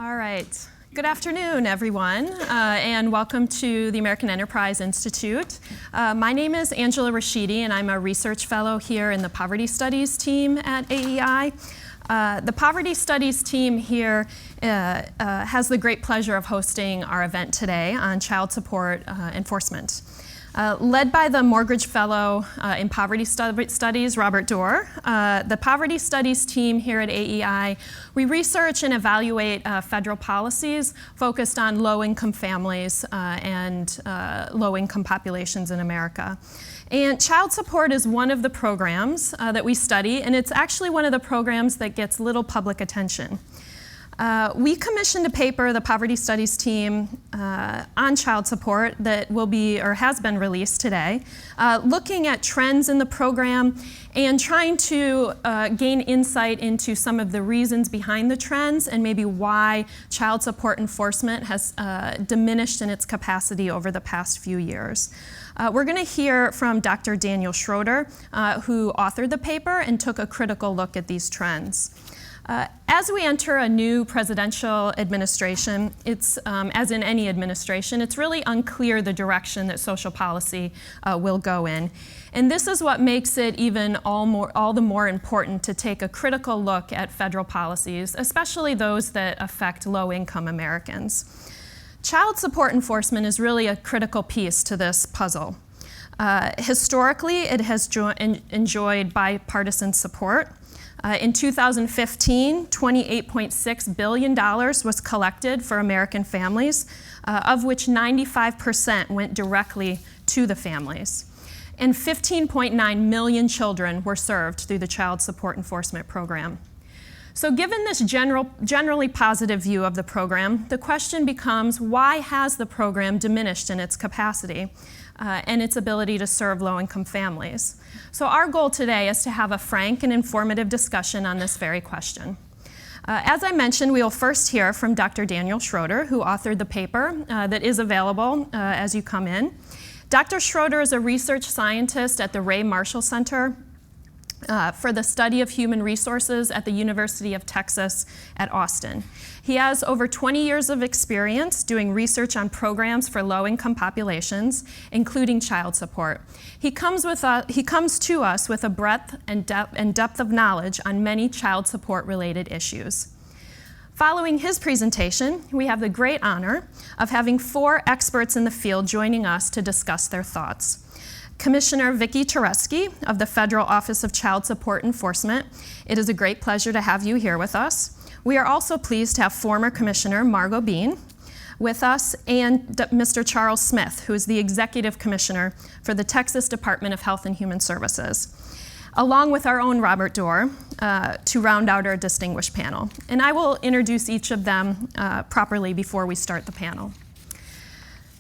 All right. Good afternoon, everyone, and welcome to the American Enterprise Institute. My name is Angela Rashidi, and I'm a research fellow here in the Poverty Studies team at AEI. The Poverty Studies team here has the great pleasure of hosting our event today on child support enforcement. Led by the Morgridge Fellow in Poverty Studies, Robert Dorr, the Poverty Studies team here at AEI, we research and evaluate federal policies focused on low-income families and low-income populations in America. And child support is one of the programs that we study, and it's actually one of the programs that gets little public attention. We commissioned a paper, the Poverty Studies team, on child support that will be, or has been released today, looking at trends in the program and trying to gain insight into some of the reasons behind the trends and maybe why child support enforcement has diminished in its capacity over the past few years. We're going to hear from Dr. Daniel Schroeder, who authored the paper and took a critical look at these trends. As we enter a new presidential administration, it's, as in any administration, it's really unclear the direction that social policy will go in. And this is what makes it even all the more important to take a critical look at federal policies, especially those that affect low-income Americans. Child support enforcement is really a critical piece to this puzzle. Historically, it has enjoyed bipartisan support. In 2015, $28.6 billion was collected for American families, of which 95% went directly to the families. And 15.9 million children were served through the Child Support Enforcement Program. So given this generally positive view of the program, the question becomes, why has the program diminished in its capacity and its ability to serve low-income families? So our goal today is to have a frank and informative discussion on this very question. As I mentioned, we will first hear from Dr. Daniel Schroeder, who authored the paper that is available as you come in. Dr. Schroeder is a research scientist at the Ray Marshall Center for the Study of Human Resources at the University of Texas at Austin. He has over 20 years of experience doing research on programs for low-income populations, including child support. He comes to us with a breadth and depth of knowledge on many child support-related issues. Following his presentation, we have the great honor of having 4 experts in the field joining us to discuss their thoughts. Commissioner Vicki Tereski of the Federal Office of Child Support Enforcement, it is a great pleasure to have you here with us. We are also pleased to have former Commissioner Margot Bean with us and Mr. Charles Smith, who is the Executive Commissioner for the Texas Department of Health and Human Services, along with our own Robert Dorr to round out our distinguished panel. And I will introduce each of them properly before we start the panel.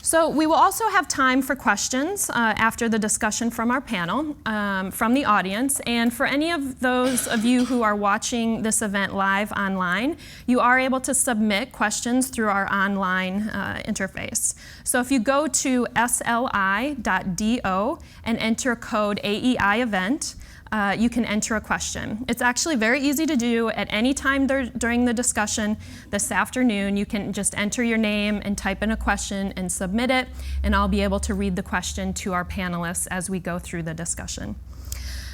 So we will also have time for questions after the discussion from our panel, from the audience, and for any of those of you who are watching this event live online, you are able to submit questions through our online interface. So if you go to sli.do and enter code AEI event, you can enter a question. It's actually very easy to do at any time during the discussion this afternoon. You can just enter your name and type in a question and submit it, and I'll be able to read the question to our panelists as we go through the discussion.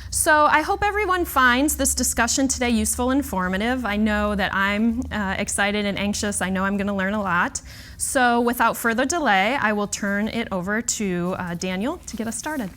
So I hope everyone finds this discussion today useful and informative. I know that I'm excited and anxious. I know I'm going to learn a lot. So without further delay, I will turn it over to Daniel to get us started.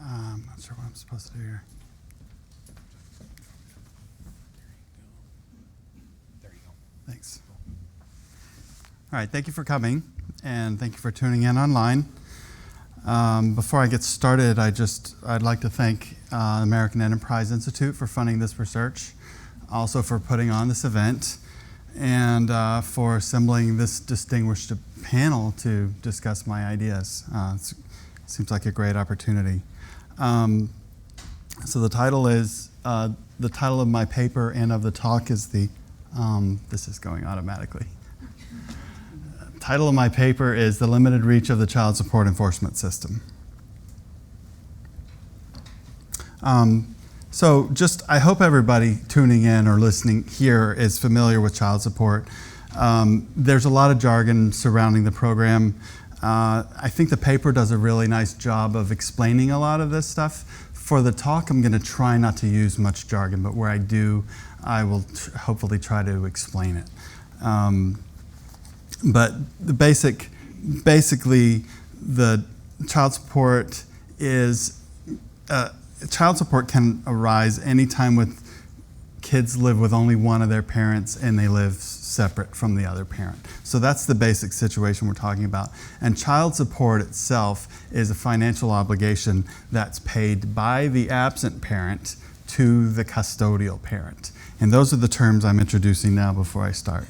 I'm not sure what I'm supposed to do here. There you go. Thanks. All right, thank you for coming, and thank you for tuning in online. Before I get started, I'd like to thank the American Enterprise Institute for funding this research, also for putting on this event, and for assembling this distinguished panel to discuss my ideas. It seems like a great opportunity. So the title is, the title of my paper and of the talk is the, this is going automatically. Title of my paper is The Limited Reach of the Child Support Enforcement System. So just, I hope everybody tuning in or listening here is familiar with child support. There's a lot of jargon surrounding the program. I think the paper does a really nice job of explaining a lot of this stuff. For the talk, I'm going to try not to use much jargon, but where I do, I will hopefully try to explain it. But the basically, the child support is, child support can arise anytime with kids live with only one of their parents and they live separate from the other parent. So that's the basic situation we're talking about. And child support itself is a financial obligation that's paid by the absent parent to the custodial parent. And those are the terms I'm introducing now before I start.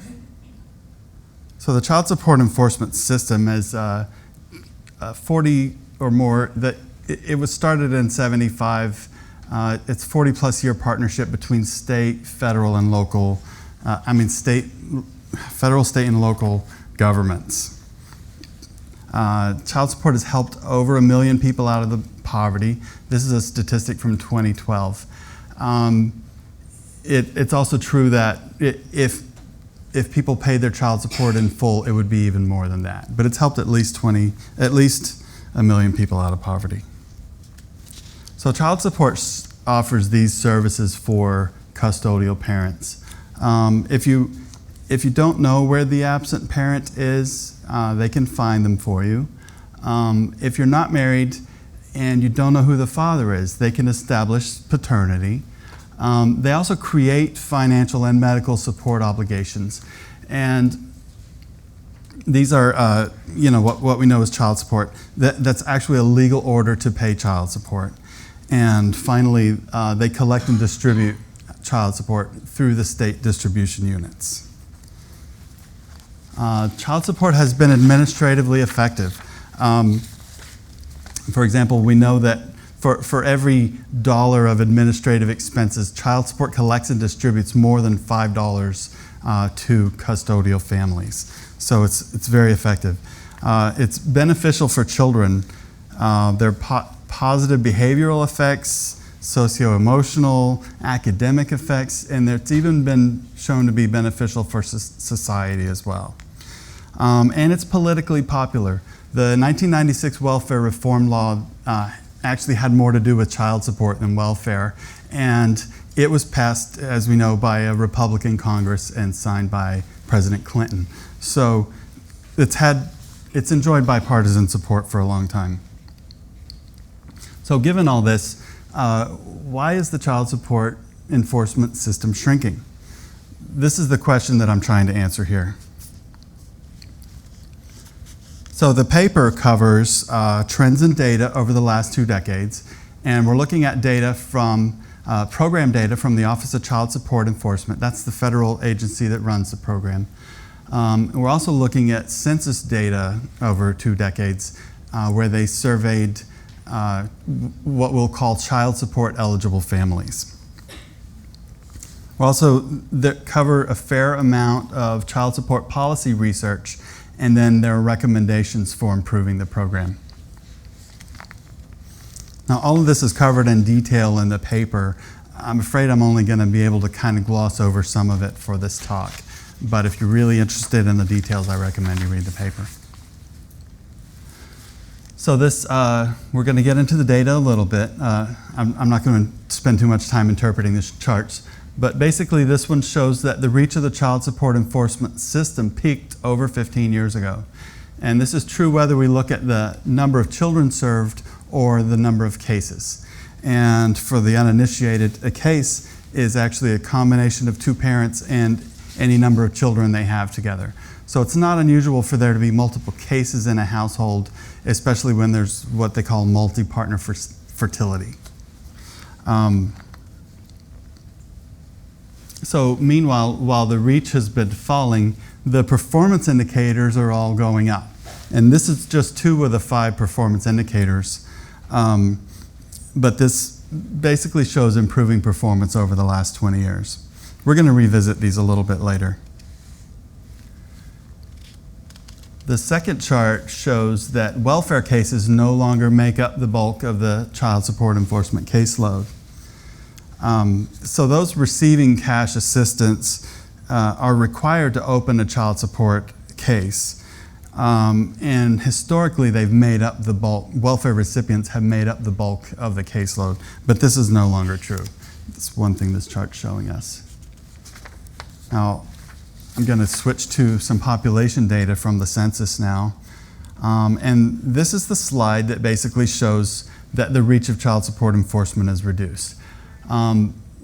So the child support enforcement system is 40 or more, it was started in 75. It's 40 plus year partnership between state, federal, and local, federal, state, and local governments. Child support has helped over 1 million people out of the poverty. This is a statistic from 2012. It's also true that if people paid their child support in full, it would be even more than that. But it's helped at least 1 million people out of poverty. So child support offers these services for custodial parents. If you don't know where the absent parent is, they can find them for you. If you're not married and you don't know who the father is, they can establish paternity. They also create financial and medical support obligations. And these are, what we know as child support. That's actually a legal order to pay child support. And finally, they collect and distribute child support through the state distribution units. Child support has been administratively effective. For example, we know that for every dollar of administrative expenses, child support collects and distributes more than $5 to custodial families. So it's very effective. It's beneficial for children. There are positive behavioral effects, socio-emotional, academic effects, and it's even been shown to be beneficial for society as well. And it's politically popular. The 1996 welfare reform law actually had more to do with child support than welfare, and it was passed, as we know, by a Republican Congress and signed by President Clinton. So it's enjoyed bipartisan support for a long time. So given all this, why is the child support enforcement system shrinking? This is the question that I'm trying to answer here. So the paper covers trends in data over the last 2 decades, and we're looking at data from, program data from the Office of Child Support Enforcement. That's the federal agency that runs the program. We're also looking at census data over 2 decades, where they surveyed what we'll call child support eligible families. We'll also cover a fair amount of child support policy research, and then there are recommendations for improving the program. Now, all of this is covered in detail in the paper. I'm afraid I'm only going to be able to kind of gloss over some of it for this talk, but if you're really interested in the details, I recommend you read the paper. So this, we're going to get into the data a little bit. I'm not going to spend too much time interpreting the charts, but basically this one shows that the reach of the child support enforcement system peaked over 15 years ago. And this is true whether we look at the number of children served or the number of cases. And for the uninitiated, a case is actually a combination of 2 parents and any number of children they have together. So it's not unusual for there to be multiple cases in a household, especially when there's what they call multi-partner fertility. So meanwhile, while the reach has been falling, the performance indicators are all going up. And this is just 2 of the 5 performance indicators. But this basically shows improving performance over the last 20 years. We're going to revisit these a little bit later. The second chart shows that welfare cases no longer make up the bulk of the child support enforcement caseload. So those receiving cash assistance are required to open a child support case. And historically, they've made up the bulk. Welfare recipients have made up the bulk of the caseload, but this is no longer true. That's one thing this chart's showing us. Now, I'm going to switch to some population data from the census now. And this is the slide that basically shows that the reach of child support enforcement is reduced.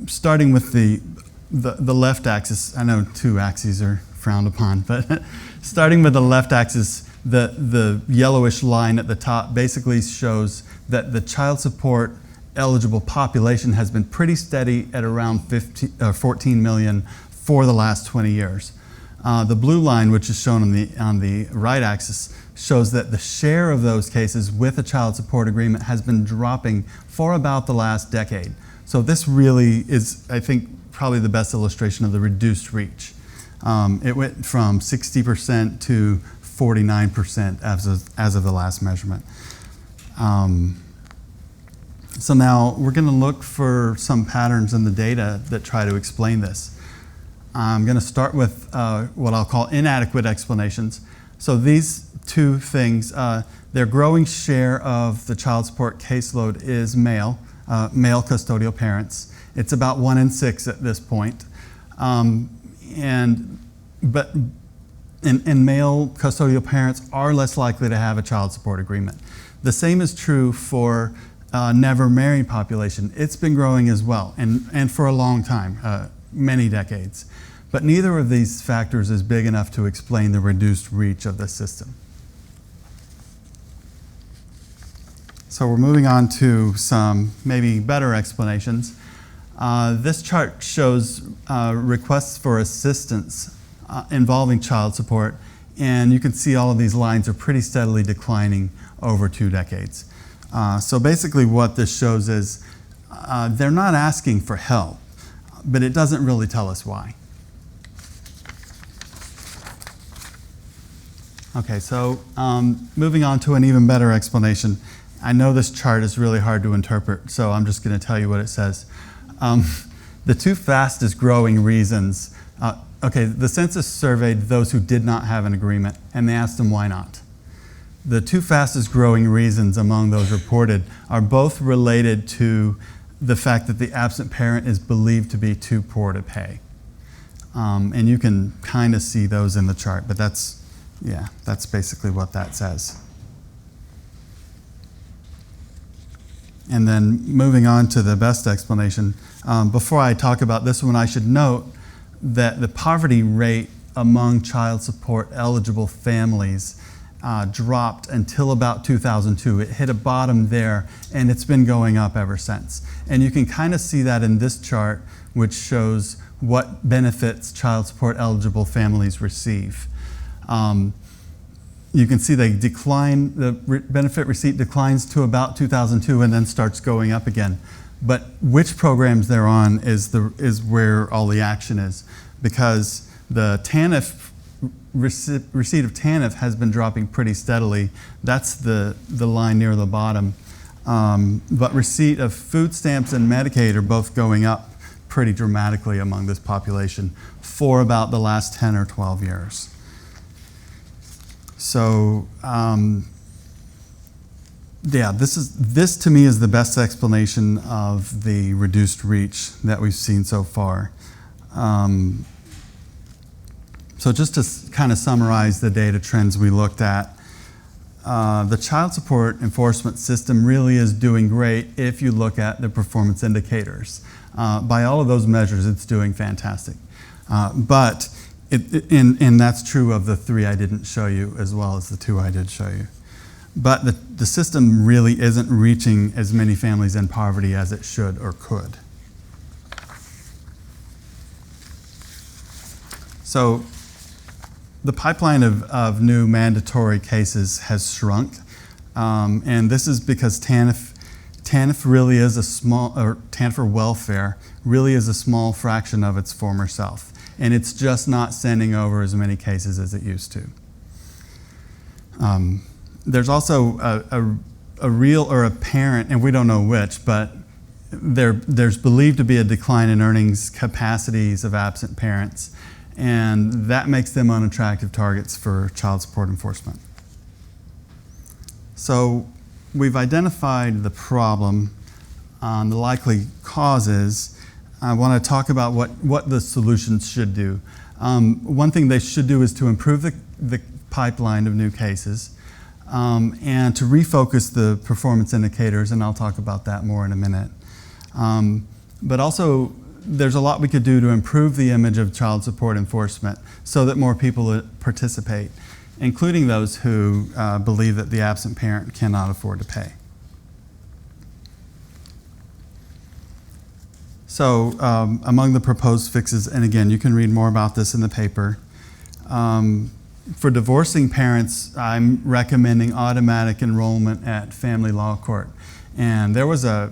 Starting with the left axis, I know 2 axes are frowned upon, but starting with the left axis, the yellowish line at the top basically shows that the child support eligible population has been pretty steady at around 14 million for the last 20 years. The blue line, which is shown on the right axis, shows that the share of those cases with a child support agreement has been dropping for about the last decade. So this really is, I think, probably the best illustration of the reduced reach. It went from 60% to 49% as of the last measurement. So now we're going to look for some patterns in the data that try to explain this. I'm going to start with what I'll call inadequate explanations. So these 2 things, their growing share of the child support caseload is male custodial parents. It's about 1 in 6 at this point. And male custodial parents are less likely to have a child support agreement. The same is true for never married population. It's been growing as well, and for a long time, many decades. But neither of these factors is big enough to explain the reduced reach of the system. So we're moving on to some maybe better explanations. This chart shows requests for assistance involving child support, and you can see all of these lines are pretty steadily declining over 2 decades. So basically what this shows is they're not asking for help, but it doesn't really tell us why. Okay, so moving on to an even better explanation. I know this chart is really hard to interpret, so I'm just going to tell you what it says. The 2 fastest growing reasons, the census surveyed those who did not have an agreement, and they asked them why not. The 2 fastest growing reasons among those reported are both related to the fact that the absent parent is believed to be too poor to pay. And you can kind of see those in the chart, but that's basically what that says. And then moving on to the best explanation, before I talk about this one, I should note that the poverty rate among child support eligible families dropped until about 2002. It hit a bottom there, and it's been going up ever since. And you can kind of see that in this chart, which shows what benefits child support eligible families receive. You can see they decline, the benefit receipt declines to about 2002 and then starts going up again. But which programs they're on is where all the action is, because the TANF receipt of TANF has been dropping pretty steadily. That's the line near the bottom. But receipt of food stamps and Medicaid are both going up pretty dramatically among this population for about the last 10 or 12 years. So, this to me is the best explanation of the reduced reach that we've seen so far. So just to kind of summarize the data trends we looked at, the child support enforcement system really is doing great if you look at the performance indicators. By all of those measures, it's doing fantastic. And that's true of the 3 I didn't show you as well as the 2 I did show you. But the system really isn't reaching as many families in poverty as it should or could. So the pipeline of new mandatory cases has shrunk, and this is because TANF really is a small, or TANF for welfare really is a small fraction of its former self, and it's just not sending over as many cases as it used to. There's also a real or apparent, and we don't know which, but there's believed to be a decline in earnings capacities of absent parents, and that makes them unattractive targets for child support enforcement. So we've identified the problem, the likely causes. I want to talk about what the solutions should do. One thing they should do is to improve the pipeline of new cases and to refocus the performance indicators, and I'll talk about that more in a minute. But also, there's a lot we could do to improve the image of child support enforcement so that more people participate, including those who believe that the absent parent cannot afford to pay. So among the proposed fixes, and again, you can read more about this in the paper, for divorcing parents, I'm recommending automatic enrollment at family law court. And there was a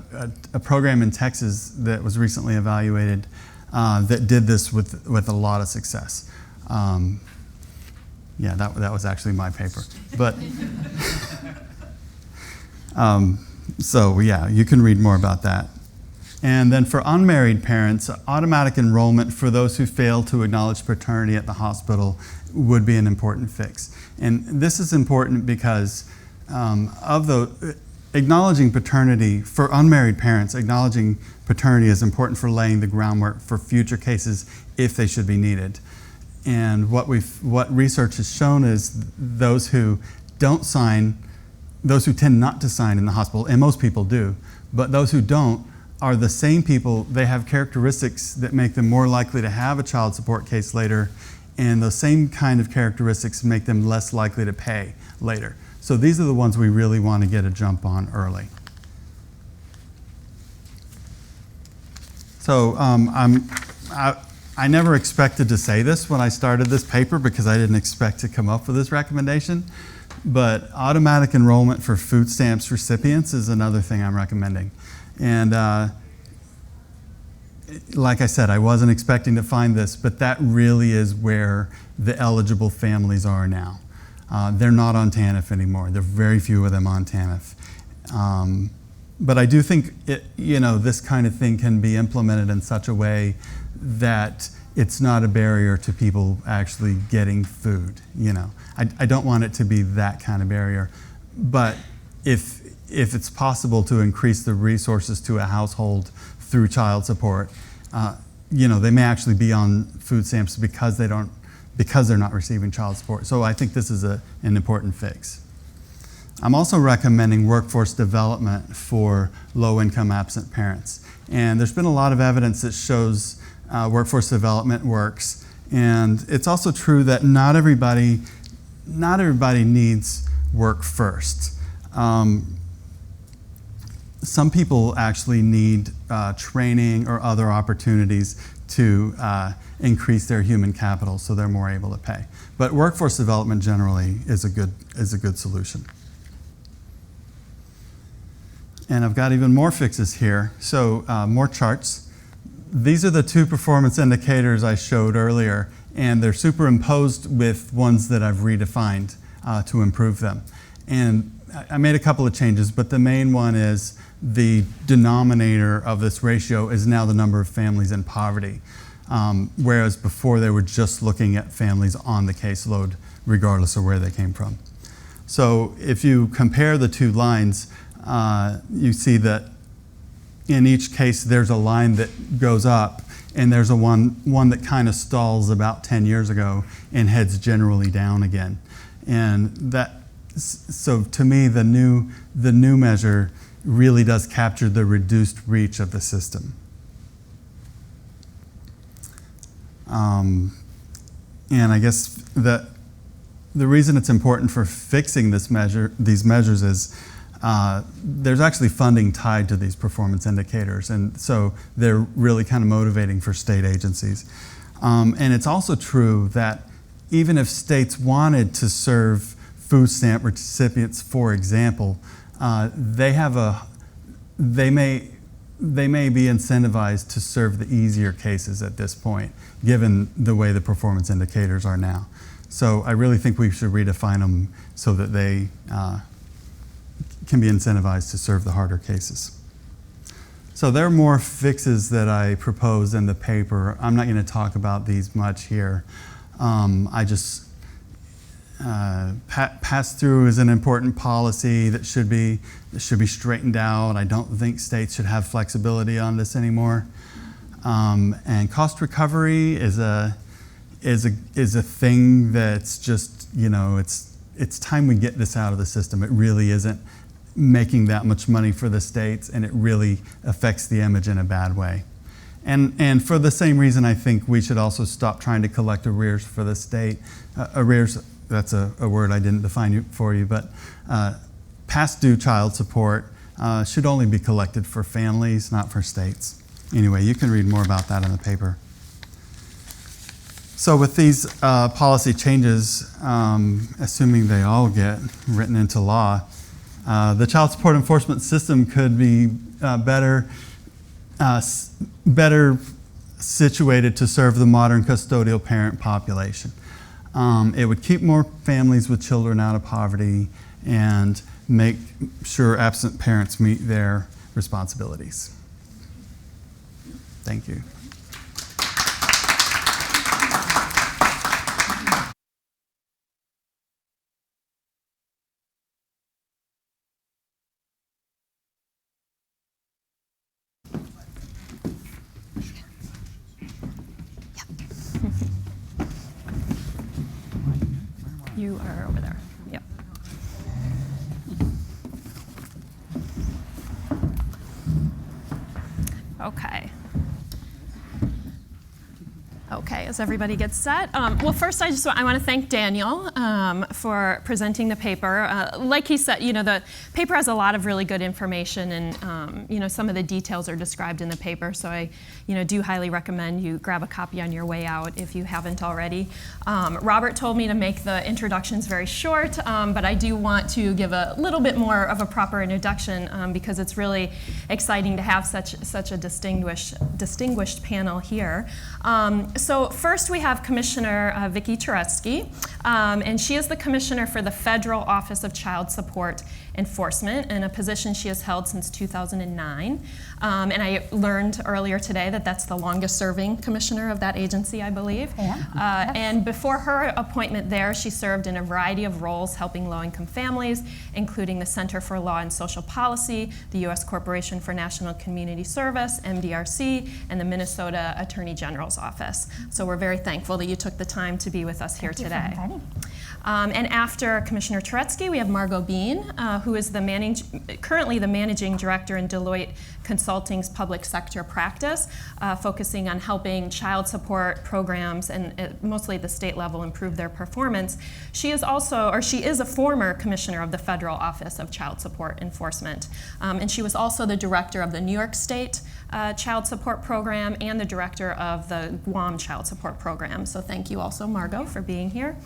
program in Texas that was recently evaluated that did this with a lot of success. Yeah, that was actually my paper. But so yeah, you can read more about that. And then for unmarried parents, automatic enrollment for those who fail to acknowledge paternity at the hospital would be an important fix. And this is important because acknowledging paternity, for unmarried parents, acknowledging paternity is important for laying the groundwork for future cases if they should be needed. And what research has shown is those who don't sign, those who tend not to sign in the hospital, and most people do, but those who don't are the same people. They have characteristics that make them more likely to have a child support case later, and those same kind of characteristics make them less likely to pay later. So these are the ones we really want to get a jump on early. So I never expected to say this when I started this paper because I didn't expect to come up with this recommendation, but automatic enrollment for food stamps recipients is another thing I'm recommending. And like I said, I wasn't expecting to find this, but that really is where the eligible families are now. They're not on TANF anymore. There are very few of them on TANF. But I do think this kind of thing can be implemented in such a way that it's not a barrier to people actually getting food. I don't want it to be that kind of barrier. But if it's possible to increase the resources to a household through child support, they may actually be on food stamps because they're not receiving child support. So I think this is an important fix. I'm also recommending workforce development for low-income absent parents. And there's been a lot of evidence that shows workforce development works. And it's also true that not everybody needs work first. Some people actually need training or other opportunities to increase their human capital so they're more able to pay. But workforce development generally is a good solution. And I've got even more fixes here. So more charts. These are the two performance indicators I showed earlier, and they're superimposed with ones that I've redefined to improve them. And I made a couple of changes, but the main one is the denominator of this ratio is now the number of families in poverty, whereas before they were just looking at families on the caseload regardless of where they came from. So if you compare the two lines, you see that in each case there's a line that goes up, and there's one that kind of stalls about 10 years ago and heads generally down again. And so to me, the new measure really does capture the reduced reach of the system. And I guess the reason it's important for fixing these measures is there's actually funding tied to these performance indicators, and so they're really kind of motivating for state agencies. And it's also true that even if states wanted to serve food stamp recipients, for example, they may be incentivized to serve the easier cases at this point, given the way the performance indicators are now. So I really think we should redefine them so that they can be incentivized to serve the harder cases. So there are more fixes that I proposed in the paper. I'm not going to talk about these much here. Pass-through is an important policy that should be straightened out. I don't think states should have flexibility on this anymore. And cost recovery is a thing that's just, it's time we get this out of the system. It really isn't making that much money for the states, and it really affects the image in a bad way. And for the same reason, I think we should also stop trying to collect arrears for the state. Arrears, that's a word I didn't define for you, but past due child support should only be collected for families, not for states. Anyway, you can read more about that in the paper. So with these policy changes, assuming they all get written into law, the child support enforcement system could be better situated to serve the modern custodial parent population. It would keep more families with children out of poverty and make sure absent parents meet their responsibilities. Thank you. You are over there. Yep. Okay. Okay, as everybody gets set. Well, first I want to thank Daniel for presenting the paper. Like he said, the paper has a lot of really good information, and some of the details are described in the paper. So I, do highly recommend you grab a copy on your way out if you haven't already. Robert told me to make the introductions very short, but I do want to give a little bit more of a proper introduction because it's really exciting to have such a distinguished panel here. So first we have Commissioner Vicki Turetsky, and she is the Commissioner for the Federal Office of Child Support Enforcement, in a position she has held since 2009. And I learned earlier today that that's the longest serving commissioner of that agency, I believe. Yeah. And before her appointment there, she served in a variety of roles helping low-income families, including the Center for Law and Social Policy, the U.S. Corporation for National Community Service, MDRC, and the Minnesota Attorney General's Office. So we're very thankful that you took the time to be with us here today. And after Commissioner Turetsky, we have Margot Bean, who is currently the Managing Director in Deloitte Consulting's public sector practice, focusing on helping child support programs and mostly at the state level improve their performance. She is a former Commissioner of the Federal Office of Child Support Enforcement. And she was also the Director of the New York State Child Support Program and the Director of the Guam Child Support Program. So thank you also, Margot, for being here.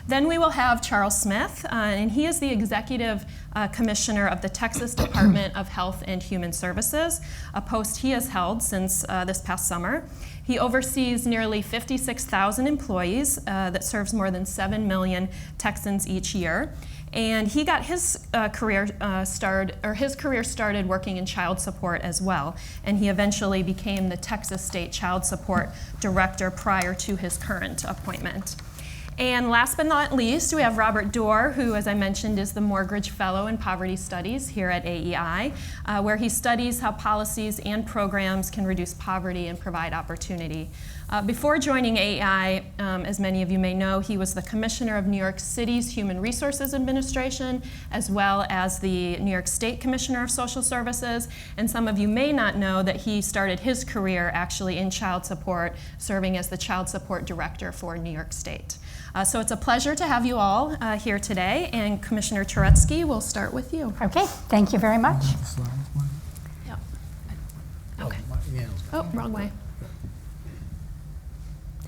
Then we will have Charles Smith, and he is the Executive Commissioner of the Texas Department of Health and Human Services, a post he has held since this past summer. He oversees nearly 56,000 employees that serves more than 7 million Texans each year. And he got his career started working in child support as well. And he eventually became the Texas State Child Support Director prior to his current appointment. And last but not least, we have Robert Dorr, who, as I mentioned, is the Morgridge Fellow in Poverty Studies here at AEI, where he studies how policies and programs can reduce poverty and provide opportunity. Before joining AEI, as many of you may know, he was the Commissioner of New York City's Human Resources Administration, as well as the New York State Commissioner of Social Services. And some of you may not know that he started his career actually in child support, serving as the Child Support Director for New York State. So it's a pleasure to have you all here today, and Commissioner Turetsky, we'll start with you. Okay, thank you very much. Yep. Okay. Oh, wrong way.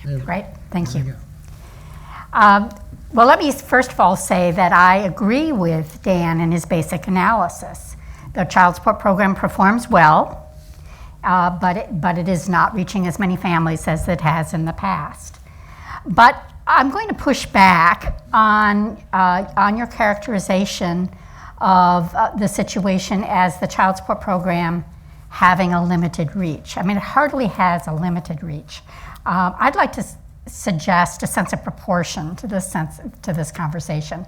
Great, thank you. Well, let me first of all say that I agree with Dan in his basic analysis. The child support program performs well, but it is not reaching as many families as it has in the past. But I'm going to push back on your characterization of the situation as the child support program having a limited reach. I mean, it hardly has a limited reach. I'd like to suggest a sense of proportion to this conversation.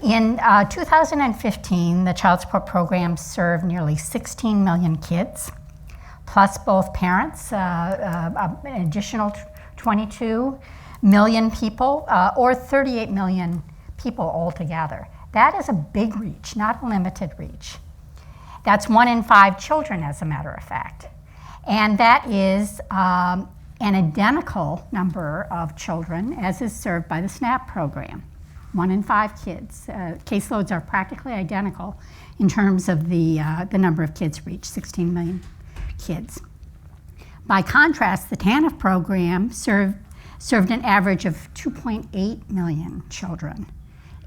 In 2015, the child support program served nearly 16 million kids, plus both parents, an additional 22 million people, or 38 million people altogether. That is a big reach, not a limited reach. That's 1 in 5 children, as a matter of fact. And that is an identical number of children as is served by the SNAP program. 1 in 5 kids. Caseloads are practically identical in terms of the number of kids reached, 16 million kids. By contrast, the TANF program served an average of 2.8 million children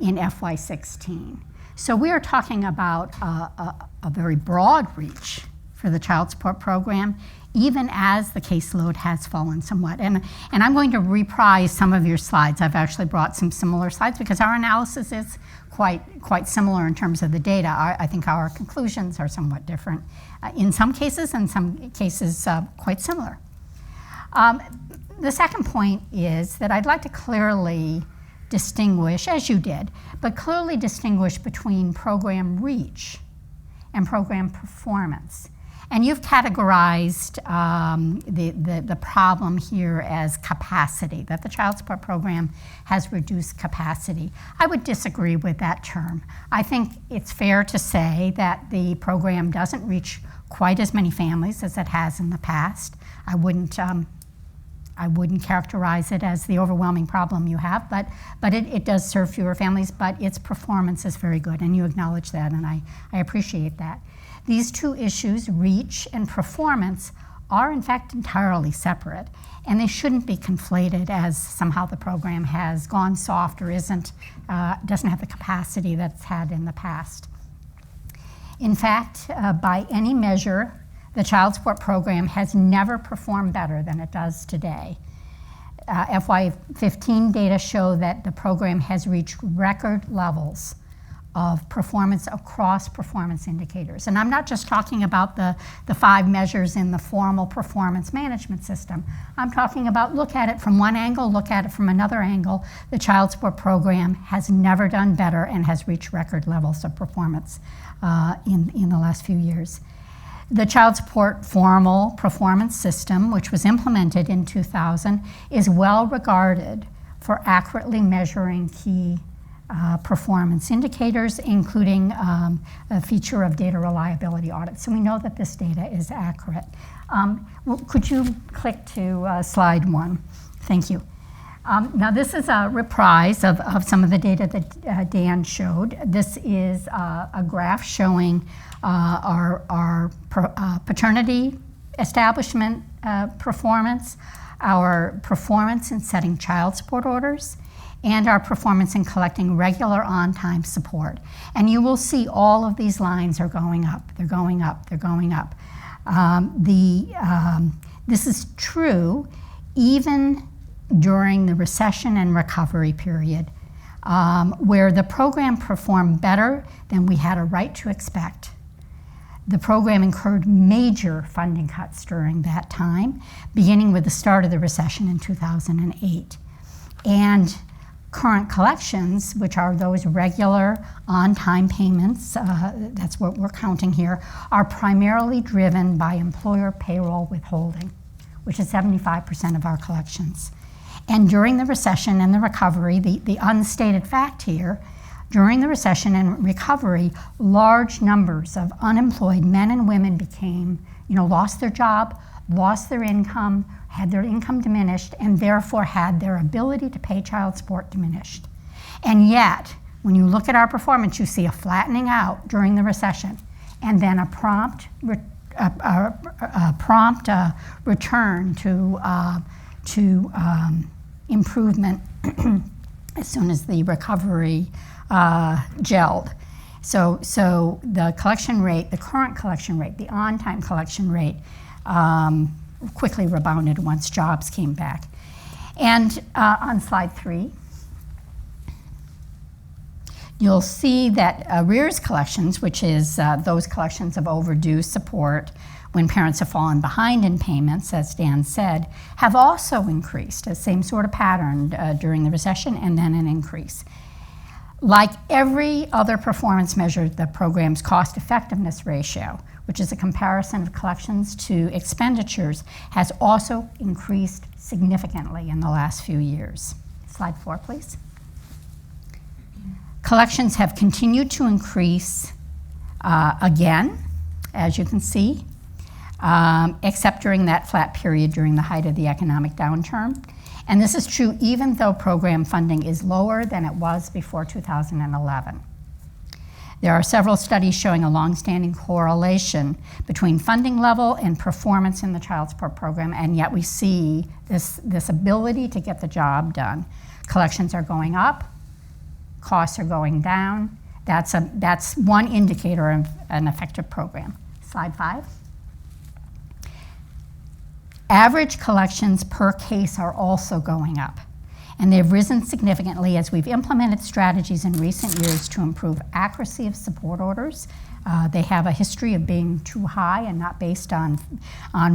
in FY16. So we are talking about a very broad reach for the child support program, even as the caseload has fallen somewhat. And I'm going to reprise some of your slides. I've actually brought some similar slides because our analysis is quite similar in terms of the data. I think our conclusions are somewhat different in some cases, and some cases quite similar. The second point is that I'd like to clearly distinguish, as you did, but clearly distinguish between program reach and program performance. And you've categorized the problem here as capacity, that the child support program has reduced capacity. I would disagree with that term. I think it's fair to say that the program doesn't reach quite as many families as it has in the past. I wouldn't characterize it as the overwhelming problem you have, but it does serve fewer families, but its performance is very good, and you acknowledge that, and I appreciate that. These two issues, reach and performance, are in fact entirely separate, and they shouldn't be conflated as somehow the program has gone soft or doesn't have the capacity that it's had in the past. In fact, by any measure, the child support program has never performed better than it does today. FY15 data show that the program has reached record levels of performance across performance indicators. And I'm not just talking about the 5 measures in the formal performance management system. I'm talking about look at it from one angle, look at it from another angle. The child support program has never done better and has reached record levels of performance in the last few years. The child support formal performance system, which was implemented in 2000, is well regarded for accurately measuring key performance indicators, including a feature of data reliability audits. So we know that this data is accurate. Could you click to slide 1? Thank you. Now this is a reprise of some of the data that Dan showed. This is a graph showing our paternity establishment performance, our performance in setting child support orders, and our performance in collecting regular on-time support. And you will see all of these lines are going up. They're going up. They're going up. This is true even during the recession and recovery period, where the program performed better than we had a right to expect. The program incurred major funding cuts during that time, beginning with the start of the recession in 2008. And current collections, which are those regular on-time payments, that's what we're counting here, are primarily driven by employer payroll withholding, which is 75% of our collections. And during the recession and the recovery, the unstated fact here, during the recession and recovery, large numbers of unemployed men and women lost their job, lost their income, had their income diminished, and therefore had their ability to pay child support diminished. And yet, when you look at our performance, you see a flattening out during the recession, and then a prompt return to improvement as soon as the recovery gelled. So the collection rate, the current collection rate, the on-time collection rate quickly rebounded once jobs came back. And on slide 3, you'll see that arrears collections, which is those collections of overdue support when parents have fallen behind in payments, as Dan said, have also increased, the same sort of pattern during the recession, and then an increase. Like every other performance measure, the program's cost effectiveness ratio, which is a comparison of collections to expenditures, has also increased significantly in the last few years. Slide 4, please. Collections have continued to increase again, as you can see, except during that flat period during the height of the economic downturn. And this is true even though program funding is lower than it was before 2011. There are several studies showing a longstanding correlation between funding level and performance in the child support program, and yet we see this ability to get the job done. Collections are going up, costs are going down. That's one indicator of an effective program. Slide 5. Average collections per case are also going up, and they've risen significantly as we've implemented strategies in recent years to improve accuracy of support orders. They have a history of being too high and not based on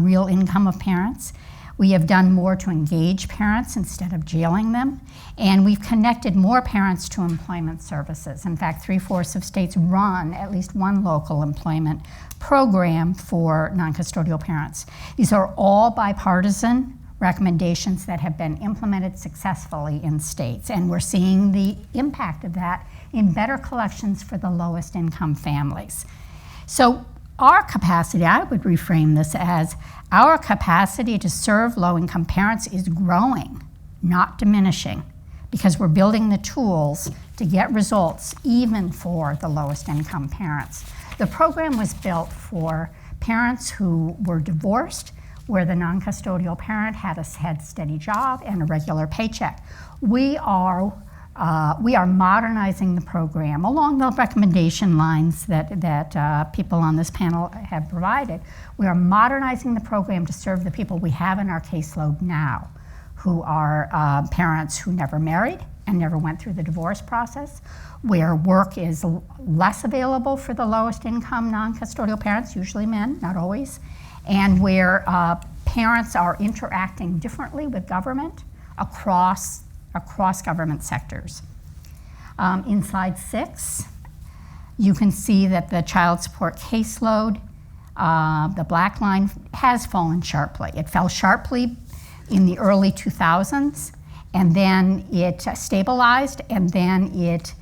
real income of parents. We have done more to engage parents instead of jailing them, and we've connected more parents to employment services. In fact, 3/4 of states run at least one local employment program for non-custodial parents. These are all bipartisan recommendations that have been implemented successfully in states, and we're seeing the impact of that in better collections for the lowest income families. So our capacity, I would reframe this as our capacity to serve low-income parents is growing, not diminishing, because we're building the tools to get results even for the lowest income parents. The program was built for parents who were divorced, where the non-custodial parent had a steady job and a regular paycheck. We are modernizing the program along the recommendation lines that people on this panel have provided. We are modernizing the program to serve the people we have in our caseload now, who are parents who never married and never went through the divorce process, where work is less available for the lowest income non-custodial parents, usually men, not always, and where parents are interacting differently with government across government sectors. In slide 6, you can see that the child support caseload, the black line, has fallen sharply. It fell sharply in the early 2000s, and then it stabilized, and then it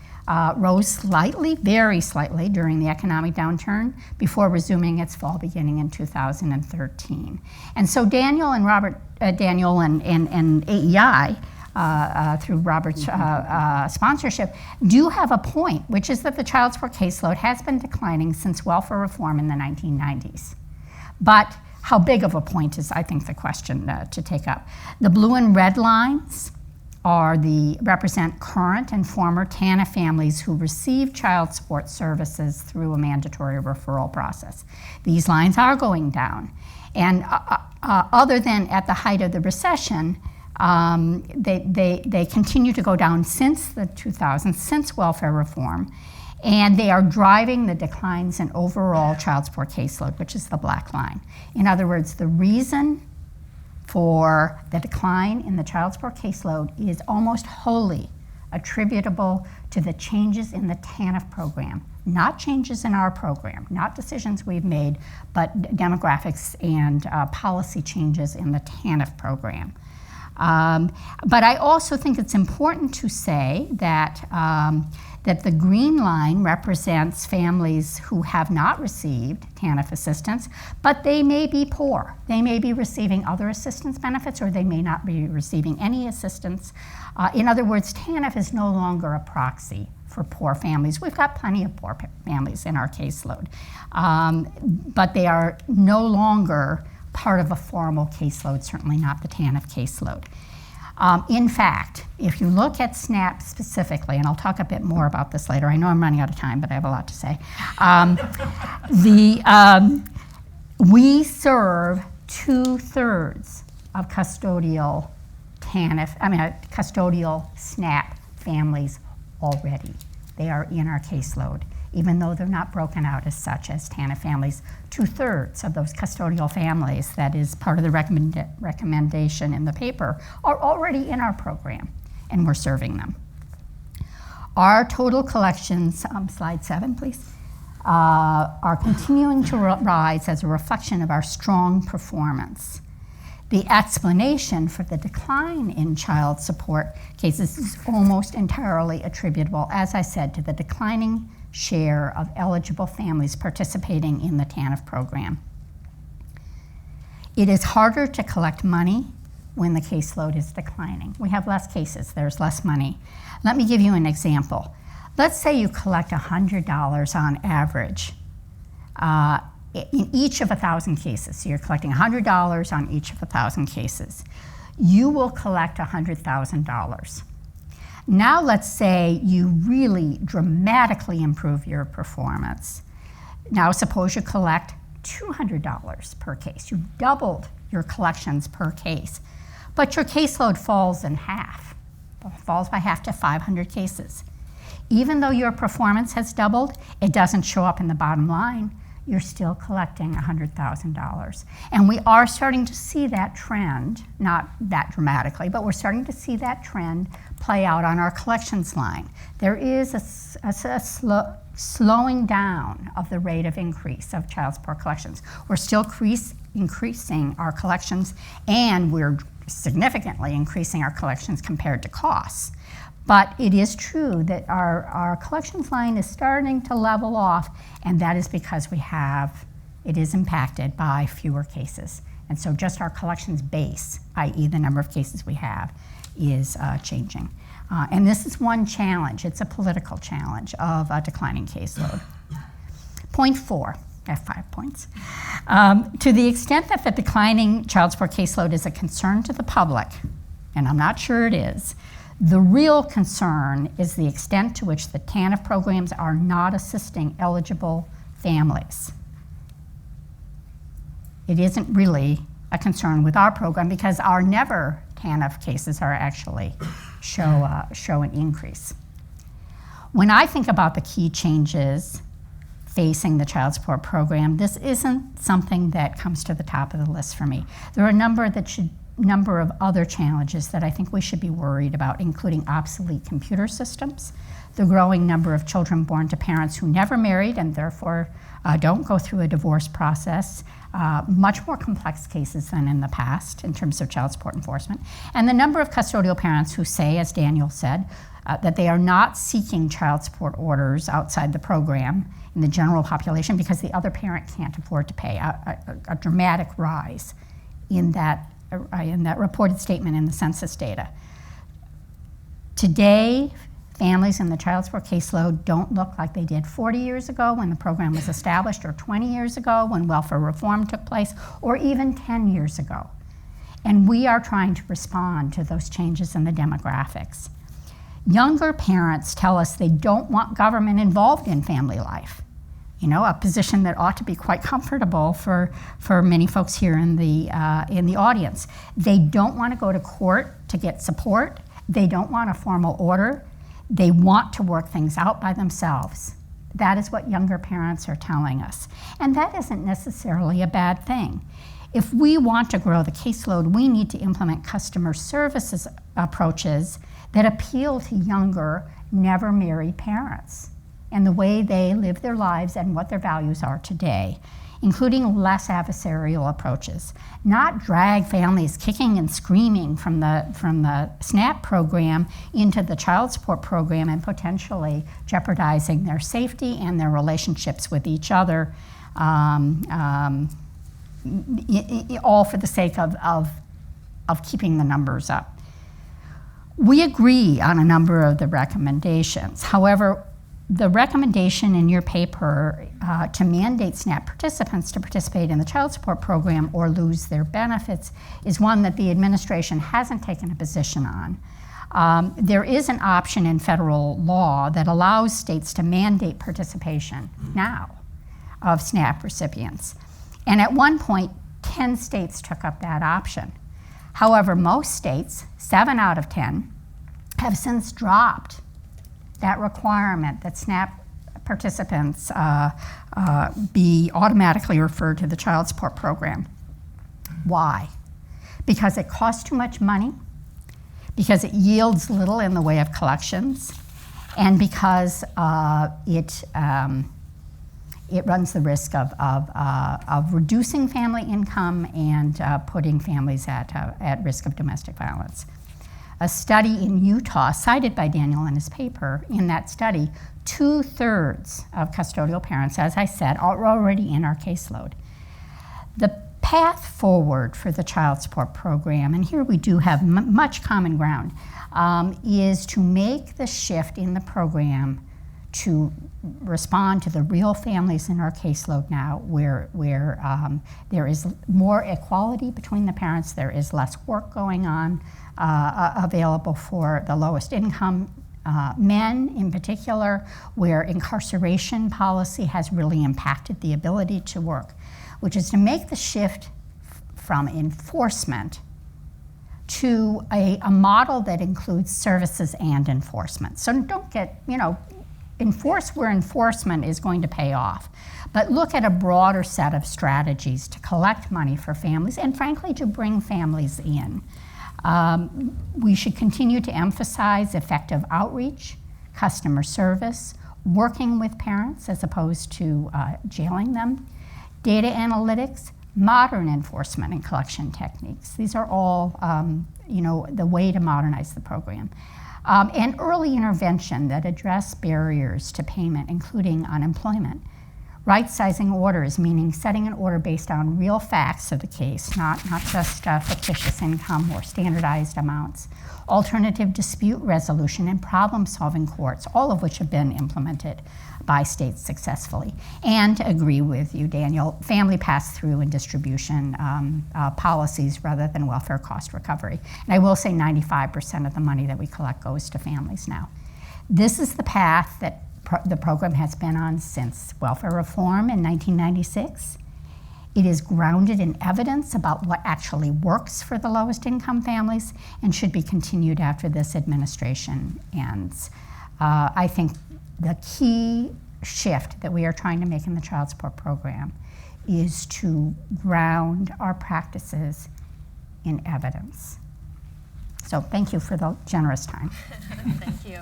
rose slightly, very slightly, during the economic downturn before resuming its fall beginning in 2013. And so Daniel and AEI, through Robert's sponsorship, do have a point, which is that the child support caseload has been declining since welfare reform in the 1990s. But how big of a point is, I think, the question to take up. The blue and red lines represent current and former TANF families who receive child support services through a mandatory referral process. These lines are going down. And other than at the height of the recession, they continue to go down since the 2000s, since welfare reform, and they are driving the declines in overall child support caseload, which is the black line. In other words, the reason for the decline in the child support caseload is almost wholly attributable to the changes in the TANF program, not changes in our program, not decisions we've made, but demographics and policy changes in the TANF program. But I also think it's important to say that that the green line represents families who have not received TANF assistance, but they may be poor. They may be receiving other assistance benefits, or they may not be receiving any assistance. In other words, TANF is no longer a proxy for poor families. We've got plenty of poor families in our caseload, but they are no longer part of a formal caseload, certainly not the TANF caseload. In fact, if you look at SNAP specifically, and I'll talk a bit more about this later, I know I'm running out of time, but I have a lot to say. We serve 2/3 of custodial custodial SNAP families already. They are in our caseload, even though they're not broken out as such as TANF families. 2/3 of those custodial families, that is part of the recommendation in the paper, are already in our program, and we're serving them. Our total collections, slide 7, please, are continuing to rise as a reflection of our strong performance. The explanation for the decline in child support cases is almost entirely attributable, as I said, to the declining share of eligible families participating in the TANF program. It is harder to collect money when the caseload is declining. We have less cases, there's less money. Let me give you an example. Let's say you collect $100 on average in each of 1,000 cases. So you're collecting $100 on each of 1,000 cases. You will collect $100,000. Now let's say you really dramatically improve your performance. Now suppose you collect $200 per case. You've doubled your collections per case, but your caseload falls in half, falls by half to 500 cases. Even though your performance has doubled, it doesn't show up in the bottom line. You're still collecting $100,000. And we are starting to see that trend, not that dramatically, but we're starting to see that trend play out on our collections line. There is a slowing down of the rate of increase of child support collections. We're still increasing our collections, and we're significantly increasing our collections compared to costs. But it is true that our collections line is starting to level off, and that is because it is impacted by fewer cases. And so just our collections base, i.e. the number of cases we have, is changing. And this is one challenge. It's a political challenge of a declining caseload. Point 4, I have 5 points. To the extent that the declining child support caseload is a concern to the public, and I'm not sure it is, the real concern is the extent to which the TANF programs are not assisting eligible families. It isn't really a concern with our program because our never TANF cases are actually show an increase. When I think about the key changes facing the child support program, this isn't something that comes to the top of the list for me. There are a number of other challenges that I think we should be worried about, including obsolete computer systems, the growing number of children born to parents who never married and therefore don't go through a divorce process, much more complex cases than in the past in terms of child support enforcement, and the number of custodial parents who say, as Daniel said, that they are not seeking child support orders outside the program in the general population because the other parent can't afford to pay, a dramatic rise in that reported statement in the census data. Today, families in the child support caseload don't look like they did 40 years ago when the program was established, or 20 years ago when welfare reform took place, or even 10 years ago. And we are trying to respond to those changes in the demographics. Younger parents tell us they don't want government involved in family life. You know, a position that ought to be quite comfortable for many folks here in the audience. They don't want to go to court to get support. They don't want a formal order. They want to work things out by themselves. That is what younger parents are telling us. And that isn't necessarily a bad thing. If we want to grow the caseload, we need to implement customer services approaches that appeal to younger, never married parents and the way they live their lives and what their values are today, including less adversarial approaches. Not drag families kicking and screaming from the SNAP program into the child support program and potentially jeopardizing their safety and their relationships with each other, all for the sake of keeping the numbers up. We agree on a number of the recommendations. However, the recommendation in your paper to mandate SNAP participants to participate in the child support program or lose their benefits is one that the administration hasn't taken a position on. There is an option in federal law that allows states to mandate participation now of SNAP recipients. And at one point, 10 states took up that option. However, most states, 7 out of 10, have since dropped that requirement that SNAP participants be automatically referred to the child support program. Why? Because it costs too much money, because it yields little in the way of collections, and because it runs the risk of reducing family income and putting families at risk of domestic violence. A study in Utah, cited by Daniel in his paper, in that study, 2/3 of custodial parents, as I said, are already in our caseload. The path forward for the child support program, and here we do have much common ground, is to make the shift in the program to respond to the real families in our caseload now, where there is more equality between the parents, there is less work going on available for the lowest income men in particular, where incarceration policy has really impacted the ability to work, which is to make the shift from enforcement to a model that includes services and enforcement. So don't get, enforce where enforcement is going to pay off, but look at a broader set of strategies to collect money for families and frankly to bring families in. We should continue to emphasize effective outreach, customer service, working with parents as opposed to jailing them, data analytics, modern enforcement and collection techniques. These are all the way to modernize the program. And early intervention that address barriers to payment, including unemployment. Right-sizing orders, meaning setting an order based on real facts of the case, not just fictitious income or standardized amounts. Alternative dispute resolution and problem-solving courts, all of which have been implemented by states successfully. And to agree with you, Daniel, family pass-through and distribution policies rather than welfare cost recovery. And I will say 95% of the money that we collect goes to families now. This is the path that the program has been on since welfare reform in 1996. It is grounded in evidence about what actually works for the lowest income families and should be continued after this administration ends. I think the key shift that we are trying to make in the child support program is to ground our practices in evidence. So thank you for the generous time. Thank you.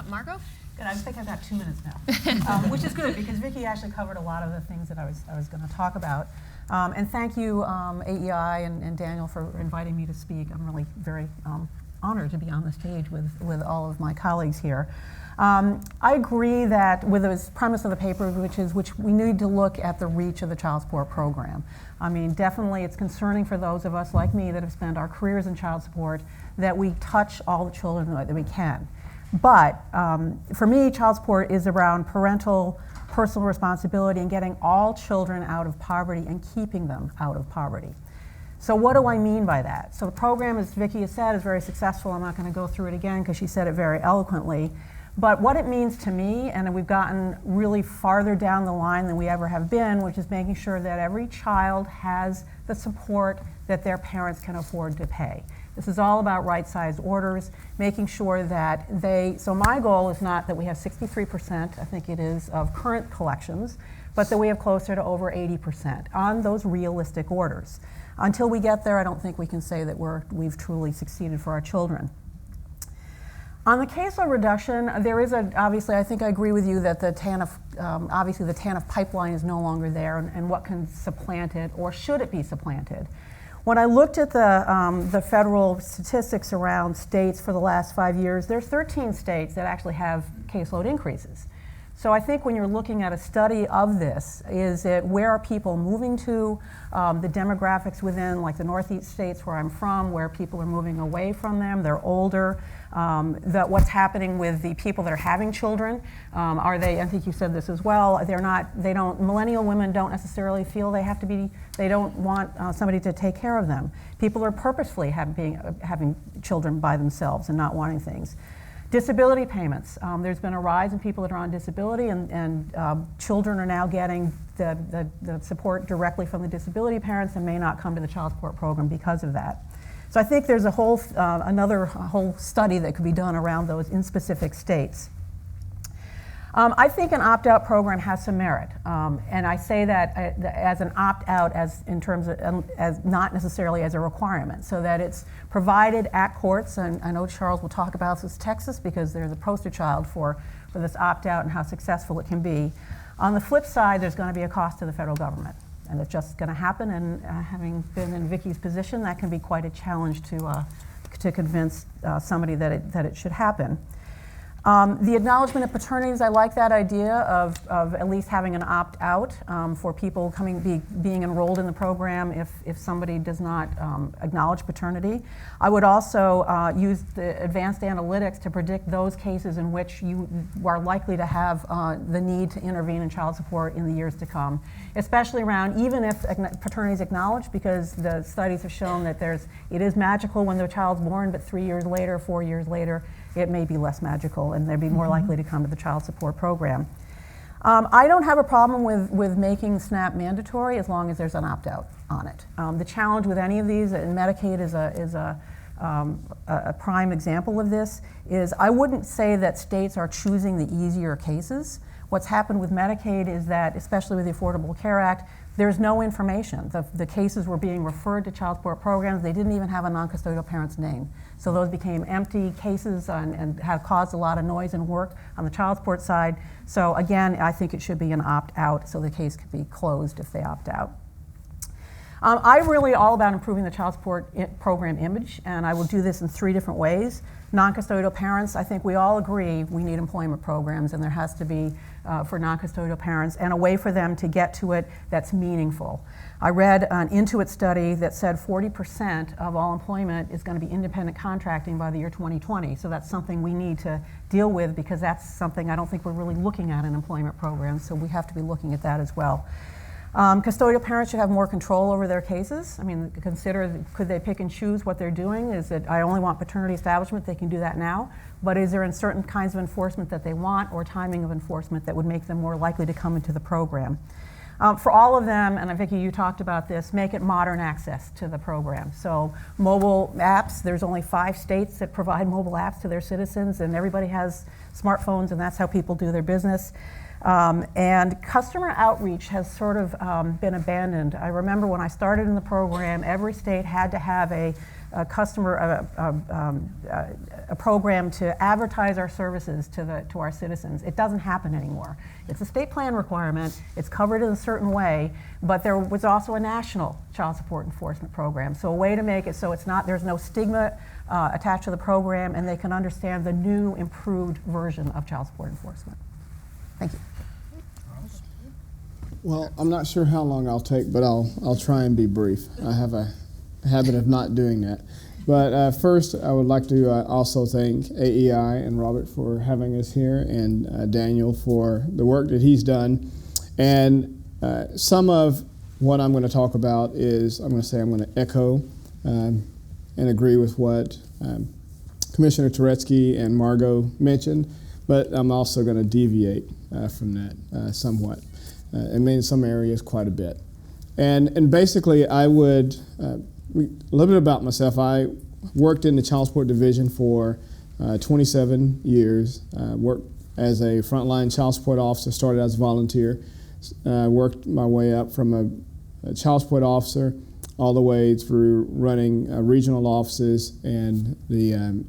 Margot? Good. I think I've got 2 minutes now, which is good because Vicki actually covered a lot of the things that I was going to talk about. And thank you, AEI and Daniel, for inviting me to speak. I'm really very honored to be on the stage with all of my colleagues here. I agree that with the premise of the paper, which we need to look at the reach of the child support program. I mean, definitely it's concerning for those of us like me that have spent our careers in child support that we touch all the children that we can. But for me, child support is around parental personal responsibility and getting all children out of poverty and keeping them out of poverty. So what do I mean by that? So the program, as Vicki has said, is very successful. I'm not going to go through it again because she said it very eloquently. But what it means to me, and we've gotten really farther down the line than we ever have been, which is making sure that every child has the support that their parents can afford to pay. This is all about right-sized orders, making sure that so my goal is not that we have 63%, I think it is, of current collections, but that we have closer to over 80% on those realistic orders. Until we get there, I don't think we can say that we've truly succeeded for our children. On the caseload reduction, there is obviously, I think I agree with you that the obviously the TANF pipeline is no longer there, and what can supplant it, or should it be supplanted? When I looked at the federal statistics around states for the last 5 years, there's 13 states that actually have caseload increases. So I think when you're looking at a study of this, is it where are people moving to, the demographics within like the Northeast states where I'm from, where people are moving away from them, they're older, what's happening with the people that are having children, are they, I think you said this as well, millennial women don't necessarily feel they have to be, they don't want somebody to take care of them. People are purposefully having children by themselves and not wanting things. Disability payments. There's been a rise in people that are on disability, and children are now getting the support directly from the disability parents and may not come to the child support program because of that. So I think there's a whole, another whole study that could be done around those in specific states. I think an opt-out program has some merit, and I say that as an opt-out as in terms of as not necessarily as a requirement, so that it's provided at courts. And I know Charles will talk about this Texas because they're the poster child for this opt-out and how successful it can be. On the flip side, there's going to be a cost to the federal government, and it's just going to happen. And having been in Vicki's position, that can be quite a challenge to convince somebody that it should happen. The acknowledgement of paternities, I like that idea of at least having an opt-out for people being enrolled in the program if somebody does not acknowledge paternity. I would also use the advanced analytics to predict those cases in which you are likely to have the need to intervene in child support in the years to come, especially around even if paternity is acknowledged, because the studies have shown that it is magical when the child's born, but 3 years later, 4 years later, it may be less magical and they'd be more likely to come to the child support program. I don't have a problem with making SNAP mandatory as long as there's an opt-out on it. The challenge with any of these, and Medicaid is a prime example of this, is I wouldn't say that states are choosing the easier cases. What's happened with Medicaid is that, especially with the Affordable Care Act, there's no information. The cases were being referred to child support programs. They didn't even have a noncustodial parent's name. So those became empty cases and have caused a lot of noise and work on the child support side. So again, I think it should be an opt-out so the case could be closed if they opt out. I'm really all about improving the child support program image, and I will do this in 3 different ways. Non-custodial parents, I think we all agree we need employment programs, and there has to be for non-custodial parents, and a way for them to get to it that's meaningful. I read an Intuit study that said 40% of all employment is going to be independent contracting by the year 2020, so that's something we need to deal with because that's something I don't think we're really looking at in employment programs, so we have to be looking at that as well. Custodial parents should have more control over their cases. I mean, could they pick and choose what they're doing? Is it, I only want paternity establishment, they can do that now, but is there in certain kinds of enforcement that they want or timing of enforcement that would make them more likely to come into the program? For all of them, and Vicki, you talked about this, make it modern access to the program. So mobile apps, there's only 5 states that provide mobile apps to their citizens, and everybody has smartphones, and that's how people do their business. And customer outreach has sort of been abandoned. I remember when I started in the program, every state had to have a program to advertise our services to our citizens. It doesn't happen anymore. It's a state plan requirement. It's covered in a certain way, but there was also a national child support enforcement program. So a way to make it so there's no stigma attached to the program, and they can understand the new, improved version of child support enforcement. Thank you. Well, I'm not sure how long I'll take, but I'll try and be brief. I have a habit of not doing that. But first, I would like to also thank AEI and Robert for having us here, and Daniel for the work that he's done. And some of what I'm going to talk about is, I'm going to echo and agree with what Commissioner Turetsky and Margot mentioned, but I'm also going to deviate from that somewhat. It means some areas quite a bit. And basically, I would, a little bit about myself. I worked in the child support division for 27 years, worked as a frontline child support officer, started as a volunteer, worked my way up from a child support officer all the way through running regional offices and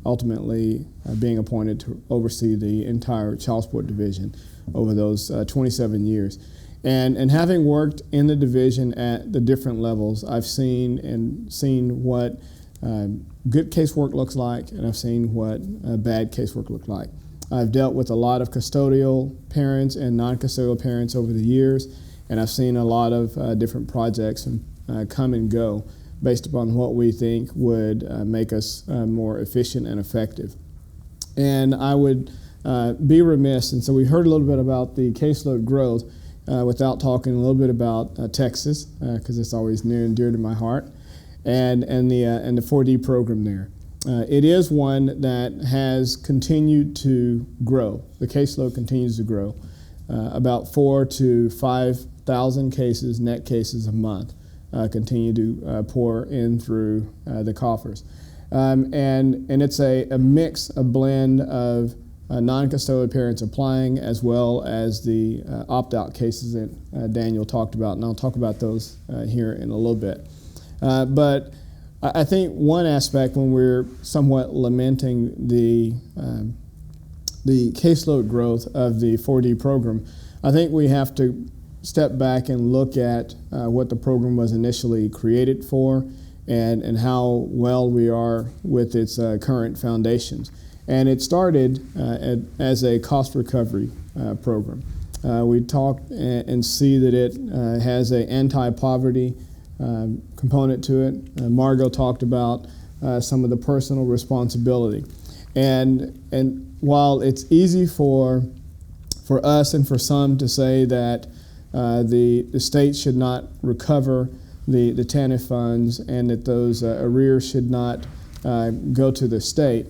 ultimately being appointed to oversee the entire child support division over those 27 years. And having worked in the division at the different levels, I've seen what good casework looks like, and I've seen what bad casework looks like. I've dealt with a lot of custodial parents and non-custodial parents over the years, and I've seen a lot of different projects come and go based upon what we think would make us more efficient and effective. And I would be remiss, and so we heard a little bit about the caseload growth without talking a little bit about Texas, because it's always near and dear to my heart, and the 4D program there. It is one that has continued to grow. The caseload continues to grow. About 4,000 to 5,000 cases, net cases a month, continue to pour in through the coffers. And it's a mix, a blend of non-custodial parents applying, as well as the opt-out cases that Daniel talked about, and I'll talk about those here in a little bit. But I think one aspect when we're somewhat lamenting the caseload growth of the 4D program, I think we have to step back and look at what the program was initially created for and how well we are with its current foundations. And it started as a cost recovery program. We talk and see that it has an anti-poverty component to it. Margot talked about some of the personal responsibility. And while it's easy for us and for some to say that the state should not recover the TANF funds and that those arrears should not go to the state,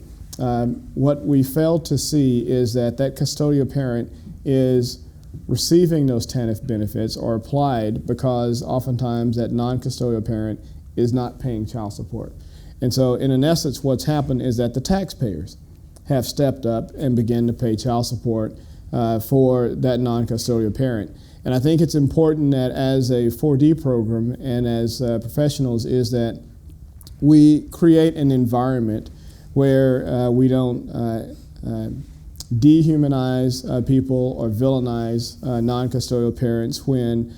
what we fail to see is that custodial parent is receiving those TANF benefits or applied because oftentimes that non-custodial parent is not paying child support. And so in essence, what's happened is that the taxpayers have stepped up and begun to pay child support for that non-custodial parent. And I think it's important that as a 4D program and as professionals is that we create an environment where we don't dehumanize people or villainize non-custodial parents when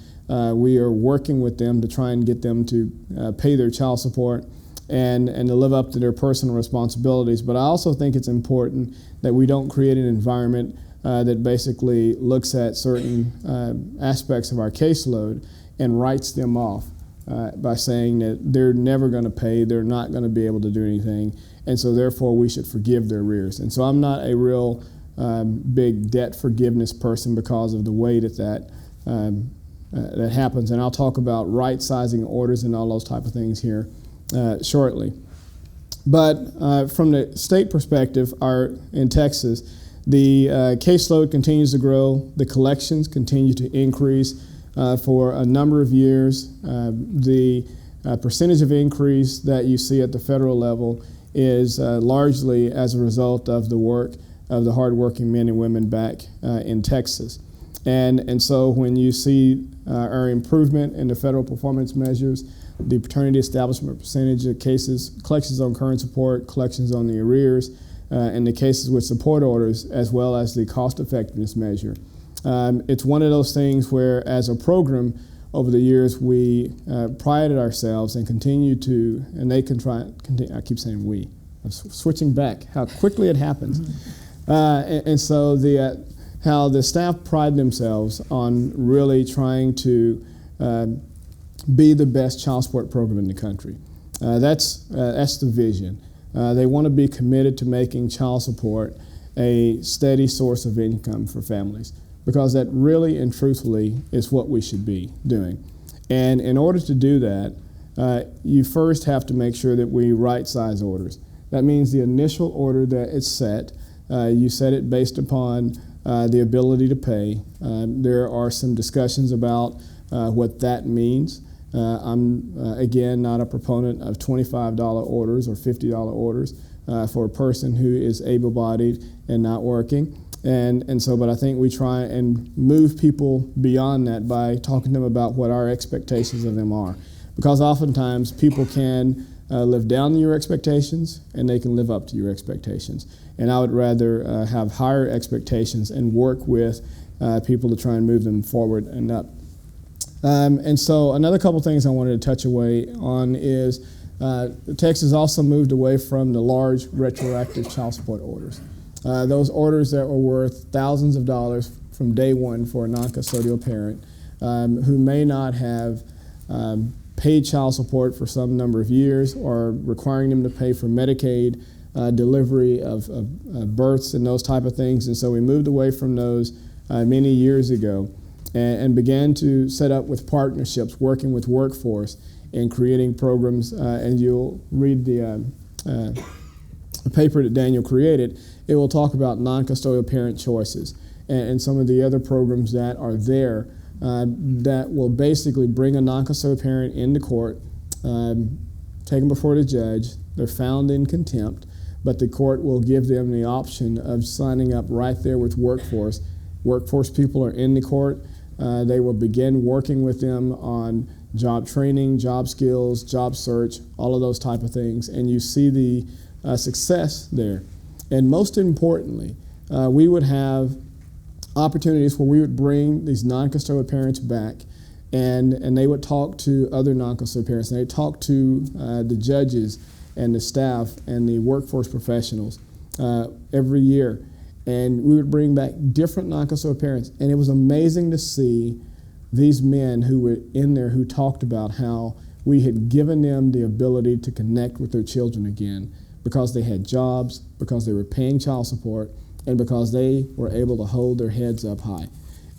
we are working with them to try and get them to pay their child support and to live up to their personal responsibilities. But I also think it's important that we don't create an environment that basically looks at certain aspects of our caseload and writes them off by saying that they're never going to pay, they're not going to be able to do anything, and so therefore we should forgive their arrears. And so I'm not a real big debt forgiveness person because of the way that happens, and I'll talk about right-sizing orders and all those type of things here shortly. But from the state perspective, in Texas, the caseload continues to grow, the collections continue to increase for a number of years. The percentage of increase that you see at the federal level is largely as a result of the work of the hardworking men and women back in Texas. And so when you see our improvement in the federal performance measures, the paternity establishment percentage of cases, collections on current support, collections on the arrears, and the cases with support orders, as well as the cost effectiveness measure. It's one of those things where, as a program, over the years we prided ourselves and continue to, and they can try, I keep saying we, I'm switching back, how quickly it happens. And so how the staff pride themselves on really trying to be the best child support program in the country. That's the vision. They want to be committed to making child support a steady source of income for families, because that really and truthfully is what we should be doing. And in order to do that, you first have to make sure that we right-size orders. That means the initial order that is set, you set it based upon the ability to pay. There are some discussions about what that means. I'm, again, not a proponent of $25 orders or $50 orders for a person who is able-bodied and not working. But I think we try and move people beyond that by talking to them about what our expectations of them are. Because oftentimes people can live down to your expectations and they can live up to your expectations. And I would rather have higher expectations and work with people to try and move them forward and up. And so another couple things I wanted to touch away on is Texas also moved away from the large retroactive child support orders. Those orders that were worth thousands of dollars from day one for a non-custodial parent who may not have paid child support for some number of years, or requiring them to pay for Medicaid, delivery of births and those type of things. And so we moved away from those many years ago and began to set up with partnerships, working with workforce and creating programs. And you'll read the paper that Daniel created. It will talk about non-custodial parent choices and some of the other programs that are there that will basically bring a non-custodial parent into court, take them before the judge. They're found in contempt, but the court will give them the option of signing up right there with workforce. Workforce people are in the court. They will begin working with them on job training, job skills, job search, all of those type of things, and you see the success there. And most importantly, we would have opportunities where we would bring these non-custodial parents back, and they would talk to other non-custodial parents, and they'd talk to the judges and the staff and the workforce professionals every year. And we would bring back different non-custodial parents, and it was amazing to see these men who were in there who talked about how we had given them the ability to connect with their children again because they had jobs, because they were paying child support, and because they were able to hold their heads up high.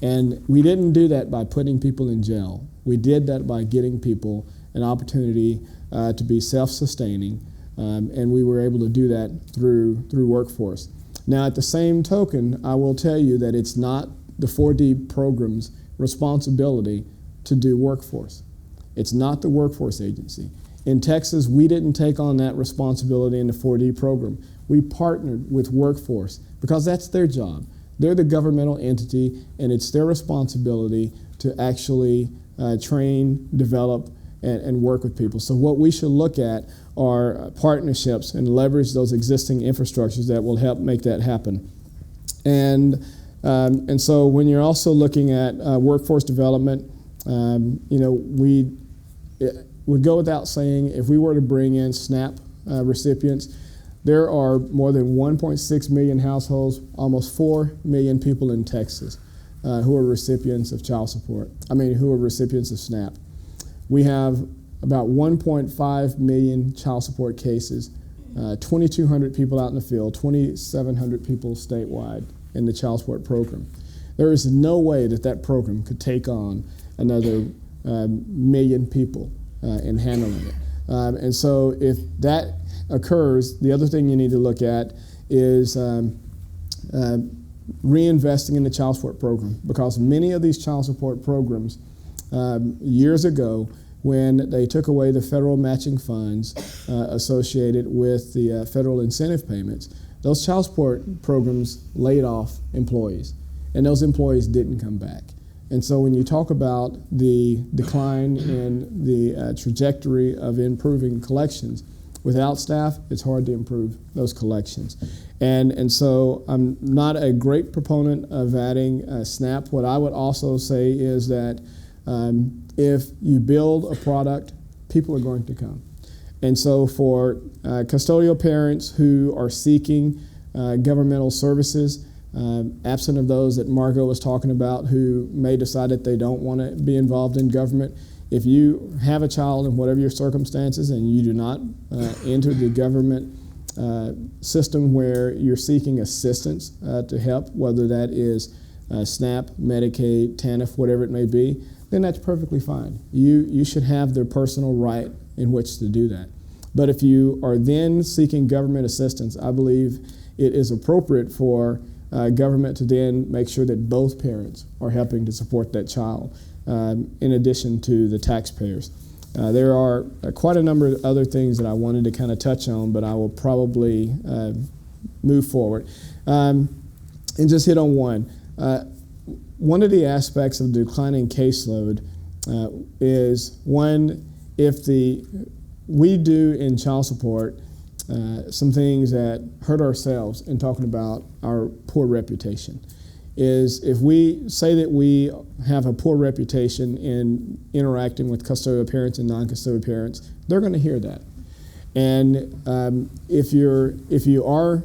And we didn't do that by putting people in jail. We did that by getting people an opportunity to be self-sustaining, and we were able to do that through workforce. Now, at the same token, I will tell you that it's not the 4D program's responsibility to do workforce. It's not the workforce agency. In Texas, we didn't take on that responsibility in the 4D program. We partnered with workforce because that's their job. They're the governmental entity, and it's their responsibility to actually train, develop, and work with people. So what we should look at are partnerships and leverage those existing infrastructures that will help make that happen. And so when you're also looking at workforce development, we would go without saying, if we were to bring in SNAP recipients, there are more than 1.6 million households, almost 4 million people in Texas who are recipients of child support. Who are recipients of SNAP. We have about 1.5 million child support cases, 2,200 people out in the field, 2,700 people statewide in the child support program. There is no way that program could take on another million people in handling it. And so if that occurs, the other thing you need to look at is reinvesting in the child support program, because many of these child support programs years ago, when they took away the federal matching funds associated with the federal incentive payments, those child support programs laid off employees, and those employees didn't come back. And so when you talk about the decline in the trajectory of improving collections, without staff, it's hard to improve those collections. And so I'm not a great proponent of adding SNAP. What I would also say is that if you build a product, people are going to come. And so for custodial parents who are seeking governmental services, absent of those that Margot was talking about who may decide that they don't want to be involved in government, if you have a child in whatever your circumstances and you do not enter the government system where you're seeking assistance to help, whether that is SNAP, Medicaid, TANF, whatever it may be, then that's perfectly fine. You should have their personal right in which to do that. But if you are then seeking government assistance, I believe it is appropriate for government to then make sure that both parents are helping to support that child, in addition to the taxpayers. There are quite a number of other things that I wanted to kind of touch on, but I will probably move forward and just hit on one. One of the aspects of declining caseload is one, we do in child support some things that hurt ourselves in talking about our poor reputation. Is if we say that we have a poor reputation in interacting with custodial parents and non-custodial parents, they're going to hear that. And if you are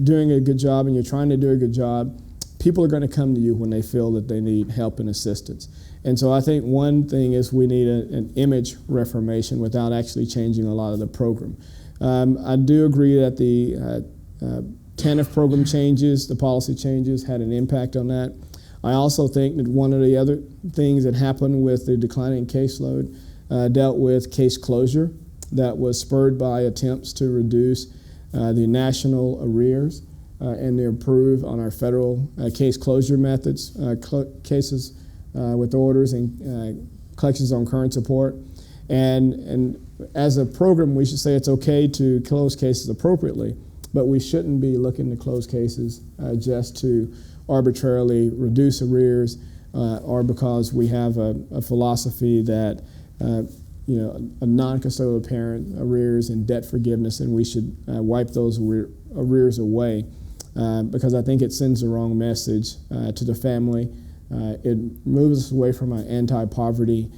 doing a good job and you're trying to do a good job, people are going to come to you when they feel that they need help and assistance. And so I think one thing is we need an image reformation without actually changing a lot of the program. I do agree that the TANF program changes, the policy changes, had an impact on that. I also think that one of the other things that happened with the declining caseload dealt with case closure that was spurred by attempts to reduce the national arrears and to improve on our federal case closure methods, cases with orders and collections on current support. And as a program, we should say it's okay to close cases appropriately, but we shouldn't be looking to close cases just to arbitrarily reduce arrears or because we have a philosophy that a non-custodial parent arrears and debt forgiveness, and we should wipe those arrears away because I think it sends the wrong message to the family. It moves us away from an anti-poverty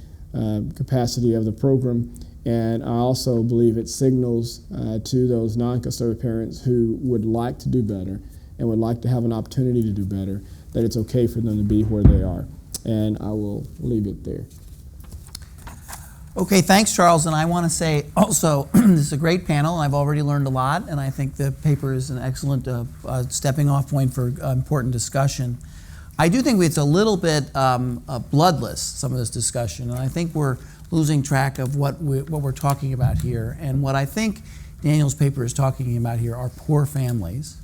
capacity of the program, and I also believe it signals to those non-custodial parents who would like to do better and would like to have an opportunity to do better that it's okay for them to be where they are. And I will leave it there. Okay, thanks, Charles. And I want to say also, this is a great panel, and I've already learned a lot, and I think the paper is an excellent stepping off point for important discussion. I do think it's a little bit bloodless, some of this discussion, and I think we're losing track of what we're talking about here. And what I think Daniel's paper is talking about here are poor families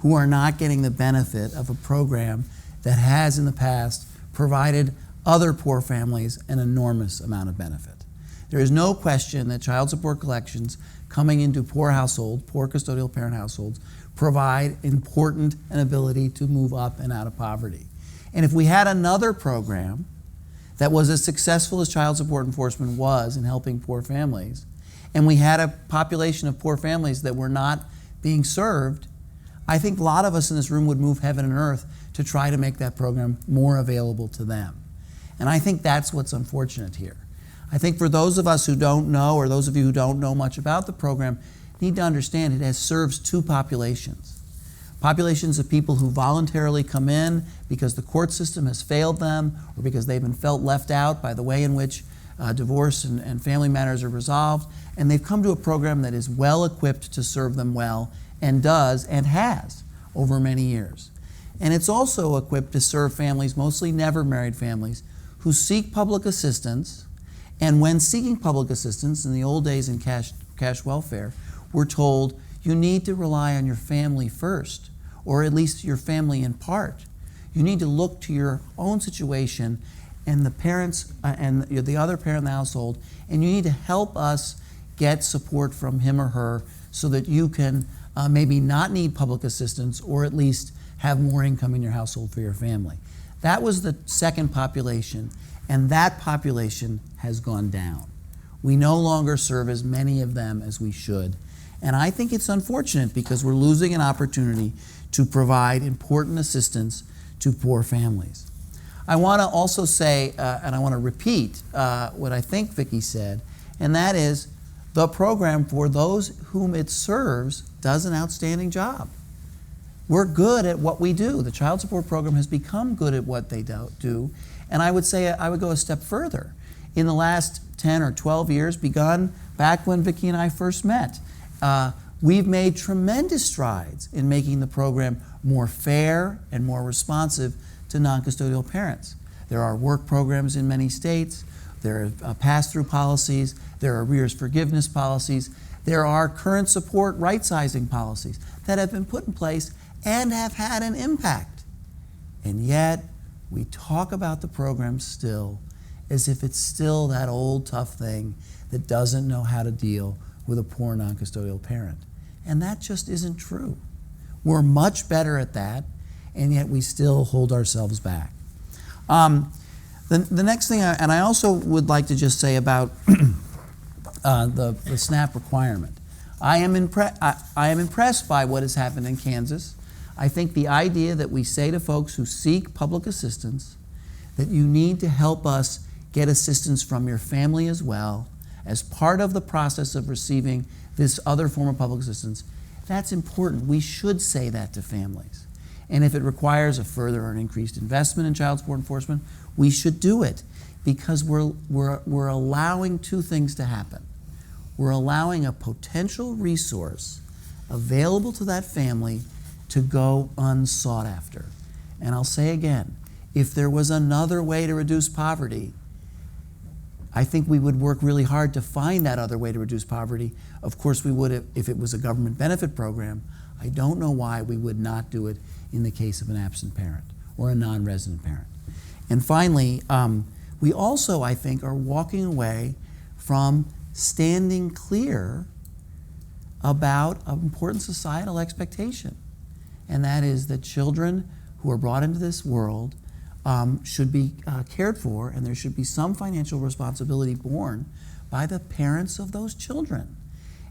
who are not getting the benefit of a program that has in the past provided other poor families an enormous amount of benefit. There is no question that child support collections coming into poor households, poor custodial parent households, provide important an ability to move up and out of poverty. And if we had another program that was as successful as child support enforcement was in helping poor families, and we had a population of poor families that were not being served, I think a lot of us in this room would move heaven and earth to try to make that program more available to them. And I think that's what's unfortunate here. I think for those of us who don't know, or those of you who don't know much about the program, need to understand it serves two populations. Populations of people who voluntarily come in because the court system has failed them or because they've been felt left out by the way in which divorce and family matters are resolved, and they've come to a program that is well equipped to serve them well and does and has over many years. And it's also equipped to serve families, mostly never married families, who seek public assistance, and when seeking public assistance in the old days in cash welfare, we're told you need to rely on your family first, or at least your family in part. You need to look to your own situation and the parents and the other parent in the household, and you need to help us get support from him or her so that you can maybe not need public assistance or at least have more income in your household for your family. That was the second population, and that population has gone down. We no longer serve as many of them as we should. And I think it's unfortunate because we're losing an opportunity to provide important assistance to poor families. I want to also say, and I want to repeat what I think Vicki said, and that is the program for those whom it serves does an outstanding job. We're good at what we do. The child support program has become good at what they do. And I would say I would go a step further. In the last 10 or 12 years, begun back when Vicki and I first met, we've made tremendous strides in making the program more fair and more responsive to non-custodial parents. There are work programs in many states. There are pass-through policies. There are arrears forgiveness policies. There are current support right-sizing policies that have been put in place and have had an impact. And yet, we talk about the program still as if it's still that old tough thing that doesn't know how to deal with a poor non-custodial parent. And that just isn't true. We're much better at that, and yet we still hold ourselves back. The next thing, and I also would like to just say about the SNAP requirement. I am impressed by what has happened in Kansas. I think the idea that we say to folks who seek public assistance that you need to help us get assistance from your family as well as part of the process of receiving this other form of public assistance, That's important. We should say that to families. And if it requires a further or an increased investment in child support enforcement, we should do it, because we're allowing two things to happen. We're allowing a potential resource available to that family to go unsought after. And I'll say again, if there was another way to reduce poverty, I think we would work really hard to find that other way to reduce poverty. Of course, we would if it was a government benefit program. I don't know why we would not do it in the case of an absent parent or a non-resident parent. And finally, we also, I think, are walking away from standing clear about an important societal expectation. And that is that children who are brought into this world should be cared for, and there should be some financial responsibility borne by the parents of those children.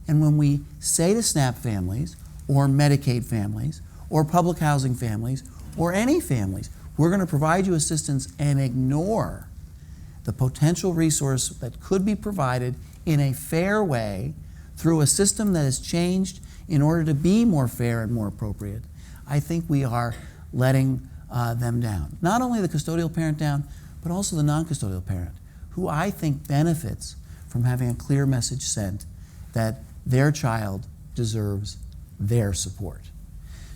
And when we say to SNAP families, or Medicaid families, or public housing families, or any families, we're going to provide you assistance, and ignore the potential resource that could be provided in a fair way through a system that has changed in order to be more fair and more appropriate, I think we are letting them down. Not only the custodial parent down, but also the non-custodial parent, who I think benefits from having a clear message sent that their child deserves their support.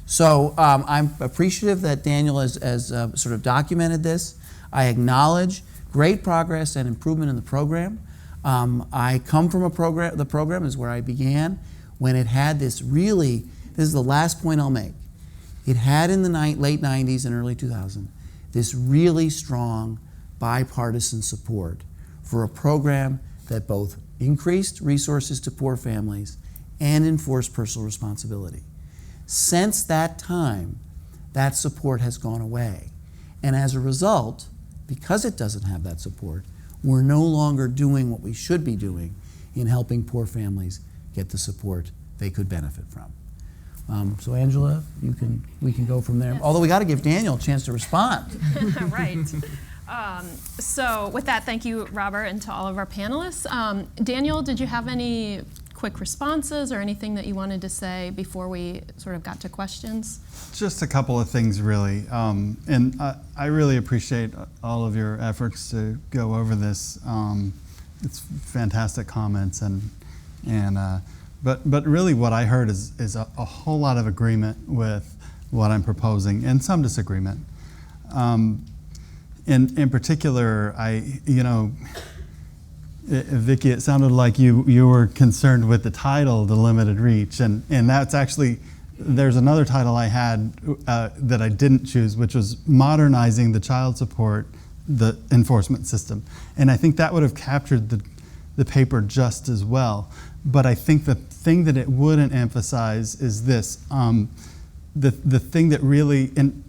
So I'm appreciative that Daniel has sort of documented this. I acknowledge great progress and improvement in the program. I come from the program is where I began, when it had this is the last point I'll make. It had in the late 90s and early 2000s this really strong bipartisan support for a program that both increased resources to poor families and enforced personal responsibility. Since that time, that support has gone away. And as a result, because it doesn't have that support, we're no longer doing what we should be doing in helping poor families get the support they could benefit from. So Angela, we can go from there. Yes. Although we got to give Daniel a chance to respond. Right. So with that, thank you, Robert, and to all of our panelists. Daniel, did you have any quick responses or anything that you wanted to say before we sort of got to questions? Just a couple of things, really. And I really appreciate all of your efforts to go over this. It's fantastic comments, but really what I heard is a whole lot of agreement with what I'm proposing, and some disagreement. In particular, Vicki, it sounded like you were concerned with the title, The Limited Reach, and that's actually, there's another title I had that I didn't choose, which was Modernizing the Child Support, the Enforcement System. And I think that would have captured the paper just as well. But I think the thing that it wouldn't emphasize is this, the thing that really, and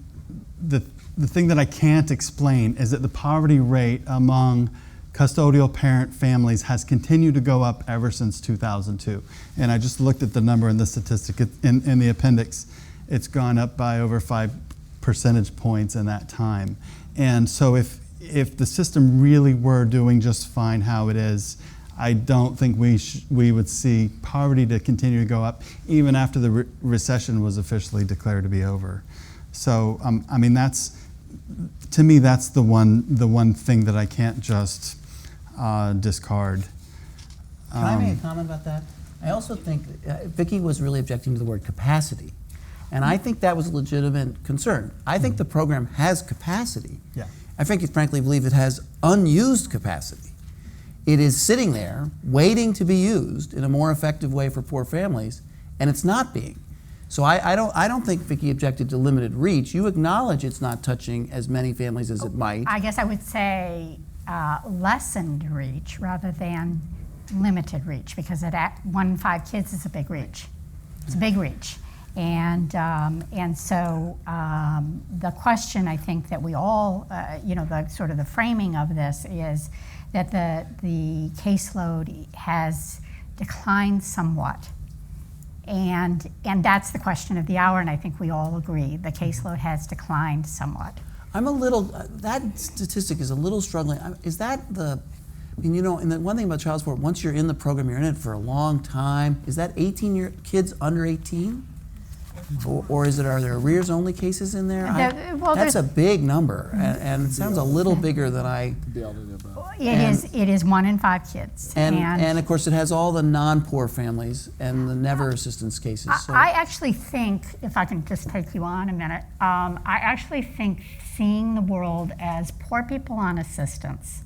the thing that I can't explain is that the poverty rate among custodial parent families has continued to go up ever since 2002. And I just looked at the number in the statistic in the appendix. It's gone up by over 5 percentage points in that time. And so if the system really were doing just fine how it is, I don't think we would see poverty to continue to go up even after the recession was officially declared to be over. So I mean, to me, that's the one thing that I can't just discard. Can I make a comment about that? I also think Vicki was really objecting to the word capacity, and I think that was a legitimate concern. I think the program has capacity. Yeah. I frankly believe it has unused capacity. It is sitting there waiting to be used in a more effective way for poor families, and it's not being. So I don't think Vicki objected to limited reach. You acknowledge it's not touching as many families as it might. I guess I would say lessened reach rather than limited reach, because at 1 in 5 kids is a big reach. It's a big reach. And so the question I think that we all, the sort of the framing of this is that the caseload has declined somewhat. And that's the question of the hour, and I think we all agree. The caseload has declined somewhat. I'm a little, that statistic is a little struggling. Is that I mean, you know, and the one thing about child support, once you're in the program, you're in it for a long time. Is that 18-year kids under 18? Or is it, are there arrears only cases in there? That's a big number, and it sounds a little bigger than I. It is 1 in 5 kids. And of course it has all the non-poor families and the never assistance cases. So. I actually think, if I can just take you on a minute, I actually think seeing the world as poor people on assistance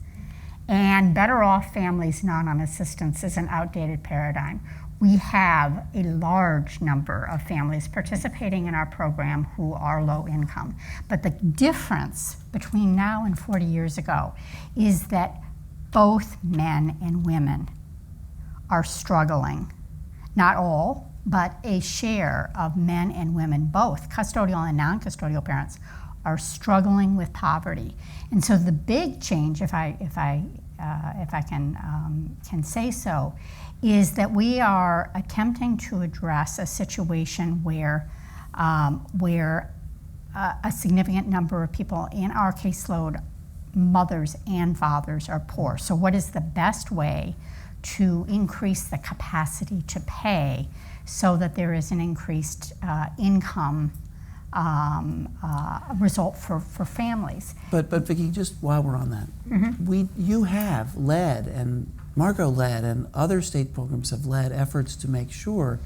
and better off families not on assistance is an outdated paradigm. We have a large number of families participating in our program who are low income. But the difference between now and 40 years ago is that both men and women are struggling. Not all, but a share of men and women, both custodial and non-custodial parents, are struggling with poverty. And so the big change, if I can say so, is that we are attempting to address a situation where a significant number of people in our caseload, mothers and fathers, are poor. So what is the best way to increase the capacity to pay so that there is an increased income result for families? But Vicki, just while we're on that, you have led, and Margot led, and other state programs have led efforts to make sure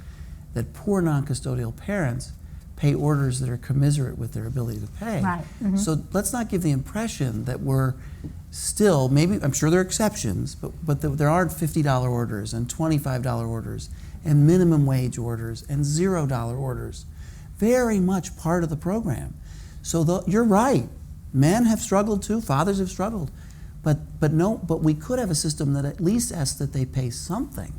that poor non-custodial parents pay orders that are commensurate with their ability to pay. Right. So let's not give the impression that we're still, maybe, I'm sure there are exceptions, but there aren't $50 orders and $25 orders and minimum wage orders and $0 orders. Very much part of the program. So you're right, men have struggled too, fathers have struggled. But we could have a system that at least asks that they pay something.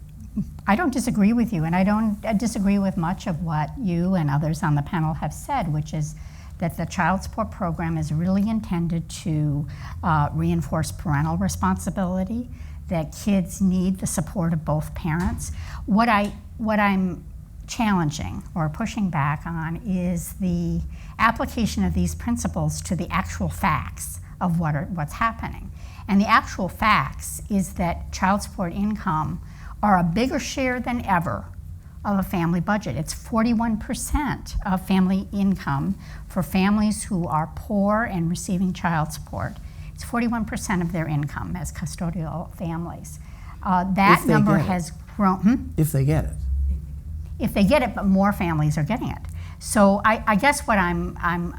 I don't disagree with you, and I don't disagree with much of what you and others on the panel have said, which is that the child support program is really intended to reinforce parental responsibility, that kids need the support of both parents. What I'm challenging or pushing back on is the application of these principles to the actual facts of what's happening. And the actual facts is that child support income are a bigger share than ever of a family budget. It's 41% of family income for families who are poor and receiving child support. It's 41% of their income as custodial families. That number has grown. If they get it. If they get it, but more families are getting it. So I guess what I'm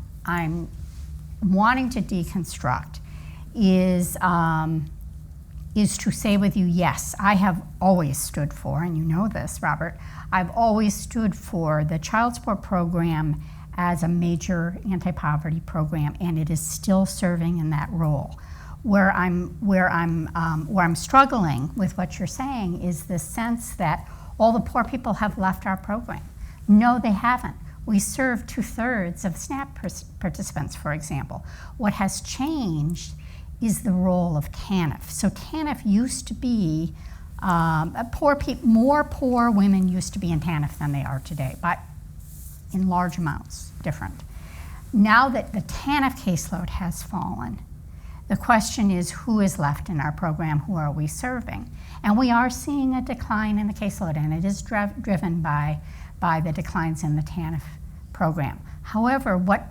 wanting to deconstruct is to say with you, yes, I have always stood for, and you know this, Robert, I've always stood for the child support program as a major anti-poverty program, and it is still serving in that role. Where I'm struggling with what you're saying is the sense that all the poor people have left our program. No, they haven't. We serve 2/3 of SNAP participants, for example. What has changed is the role of TANF. So TANF used to be, more poor women used to be in TANF than they are today, but in large amounts, different. Now that the TANF caseload has fallen, the question is who is left in our program, who are we serving? And we are seeing a decline in the caseload, and it is driven by the declines in the TANF program. However, what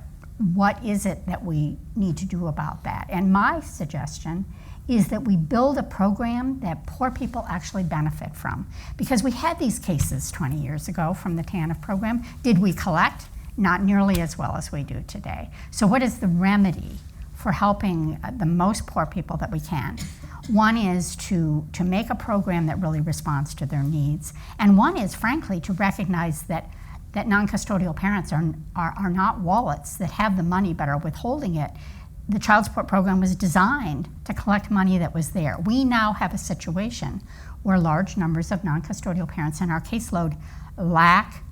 is it that we need to do about that? And my suggestion is that we build a program that poor people actually benefit from. Because we had these cases 20 years ago from the TANF program. Did we collect? Not nearly as well as we do today. So what is the remedy for helping the most poor people that we can? One is to make a program that really responds to their needs. And one is, frankly, to recognize that non-custodial parents are not wallets that have the money but are withholding it. The child support program was designed to collect money that was there. We now have a situation where large numbers of non-custodial parents in our caseload lack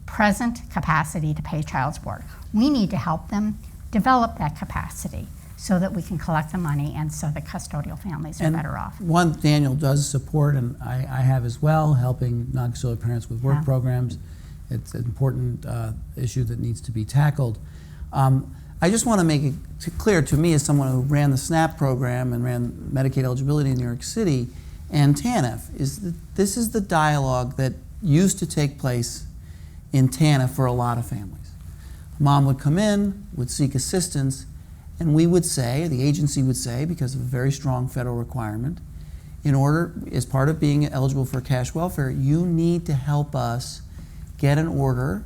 present capacity to pay child support. We need to help them develop that capacity so that we can collect the money and so that custodial families are better off. One, Daniel does support, and I have as well, helping non-custodial parents with work programs. It's an important issue that needs to be tackled. I just want to make it clear to me, as someone who ran the SNAP program and ran Medicaid eligibility in New York City and TANF, is that this is the dialogue that used to take place in TANF for a lot of families. Mom would come in, would seek assistance, and we would say, the agency would say, because of a very strong federal requirement, in order, as part of being eligible for cash welfare, you need to help us get an order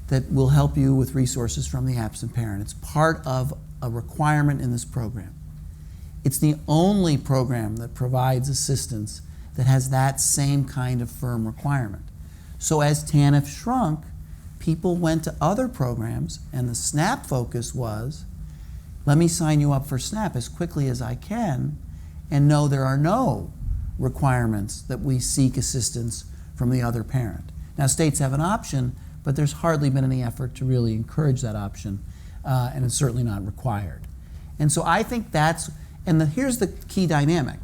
that will help you with resources from the absent parent. It's part of a requirement in this program. It's the only program that provides assistance that has that same kind of firm requirement. So as TANF shrunk, people went to other programs, and the SNAP focus was, let me sign you up for SNAP as quickly as I can, and no, there are no requirements that we seek assistance from the other parent. Now, states have an option, but there's hardly been any effort to really encourage that option, and it's certainly not required. And so I think that's, and here's the key dynamic.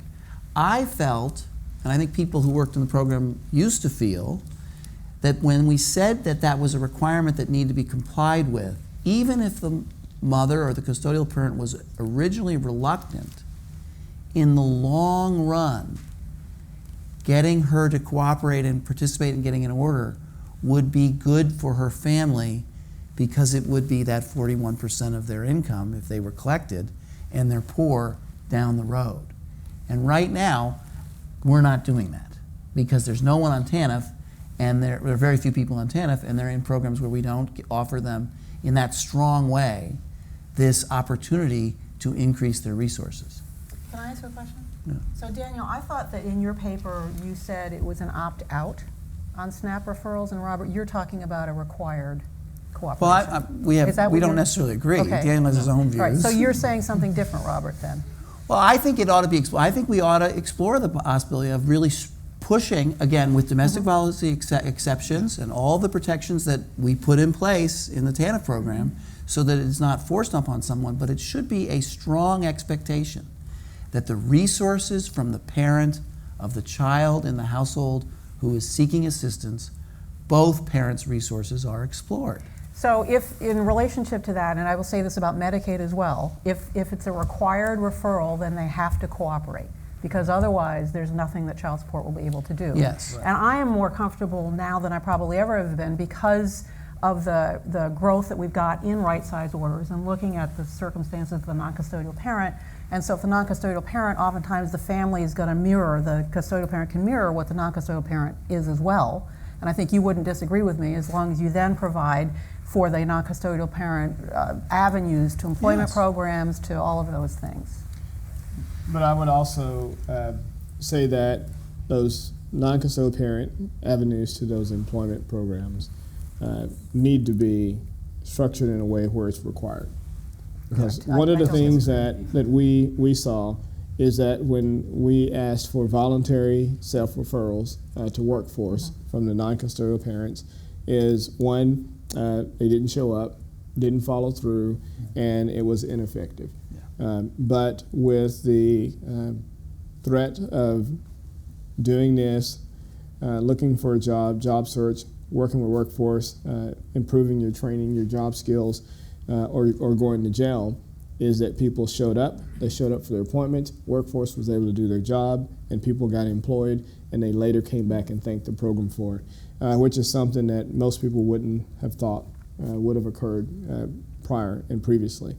I felt, and I think people who worked in the program used to feel, that when we said that that was a requirement that needed to be complied with, even if the mother or the custodial parent was originally reluctant, in the long run, getting her to cooperate and participate in getting an order would be good for her family, because it would be that 41% of their income if they were collected, and they're poor down the road. And right now, we're not doing that, because there's no one on TANF, and there are very few people on TANF, and they're in programs where we don't offer them in that strong way this opportunity to increase their resources. Can I ask you a question? Yeah. So Daniel, I thought that in your paper you said it was an opt-out on SNAP referrals, and Robert, you're talking about a required cooperation. Well, Is that we what don't you're- necessarily agree. Okay. Daniel has his own views. All right, so you're saying something different, Robert, then? Well, I think it ought to be. I think we ought to explore the possibility of really pushing, again, with domestic violence exceptions and all the protections that we put in place in the TANF program, so that it's not forced upon someone, but it should be a strong expectation that the resources from the parent of the child in the household who is seeking assistance, both parents' resources are explored. So if, in relationship to that, and I will say this about Medicaid as well, if it's a required referral, then they have to cooperate, because otherwise there's nothing that child support will be able to do. Yes. And I am more comfortable now than I probably ever have been, because of the growth that we've got in right-size orders and looking at the circumstances of the non-custodial parent. And so if the non-custodial parent, oftentimes the family is going to mirror, the custodial parent can mirror what the non-custodial parent is as well. And I think you wouldn't disagree with me, as long as you then provide for the non-custodial parent avenues to employment Yes. programs, to all of those things. But I would also say that those non-custodial parent avenues to those employment programs need to be structured in a way where it's required. Because Correct. one of the I don't things disagree. that we saw is that when we asked for voluntary self-referrals to workforce from the non-custodial parents, is one, they didn't show up, didn't follow through, and it was ineffective. But with the threat of doing this, looking for a job search, working with workforce, improving your training, your job skills, or going to jail, is that people showed up. They showed up for their appointments. Workforce was able to do their job, and people got employed, and they later came back and thanked the program for it, which is something that most people wouldn't have thought would have occurred prior and previously.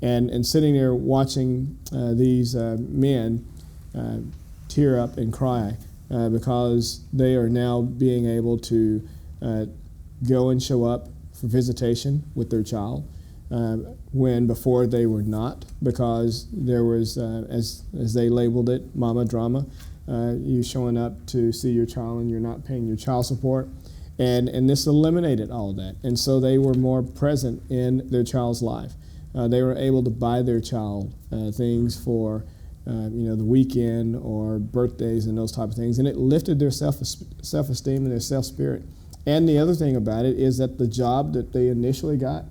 And sitting there watching these men tear up and cry because they are now being able to go and show up for visitation with their child, when before they were not, because there was, as they labeled it, mama drama. You showing up to see your child and you're not paying your child support. And this eliminated all of that. And so they were more present in their child's life. They were able to buy their child things for the weekend or birthdays and those type of things. And it lifted their self-esteem and their self-spirit. And the other thing about it is that the job that they initially got,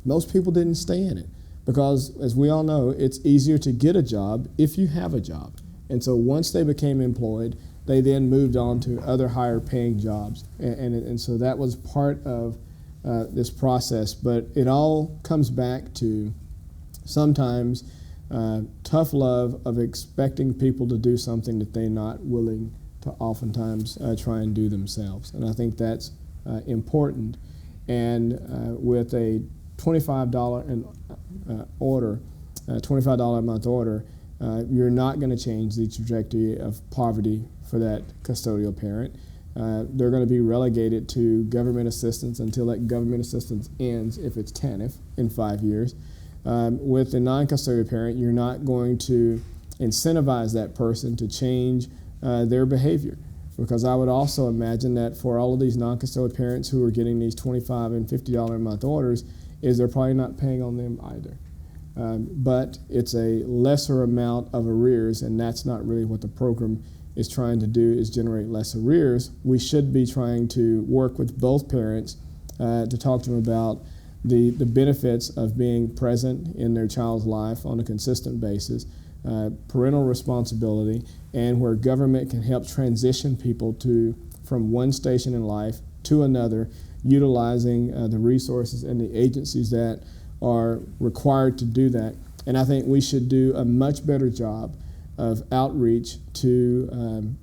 most people didn't stay in it, because as we all know, it's easier to get a job if you have a job. And so once they became employed, they then moved on to other higher paying jobs. And so that was part of this process. But it all comes back to sometimes tough love of expecting people to do something that they're not willing to oftentimes try and do themselves. And I think that's important. And with a $25 order, $25 a month order, you're not going to change the trajectory of poverty for that custodial parent. They're going to be relegated to government assistance until that government assistance ends, if it's TANF, in 5 years. With a non-custodial parent, you're not going to incentivize that person to change their behavior. Because I would also imagine that for all of these non-custodial parents who are getting these $25 and $50 a month orders, is they're probably not paying on them either. But it's a lesser amount of arrears, and that's not really what the program is trying to do, is generate less arrears. We should be trying to work with both parents to talk to them about the benefits of being present in their child's life on a consistent basis, parental responsibility, and where government can help transition people from one station in life to another, utilizing the resources and the agencies that are required to do that. And I think we should do a much better job of outreach to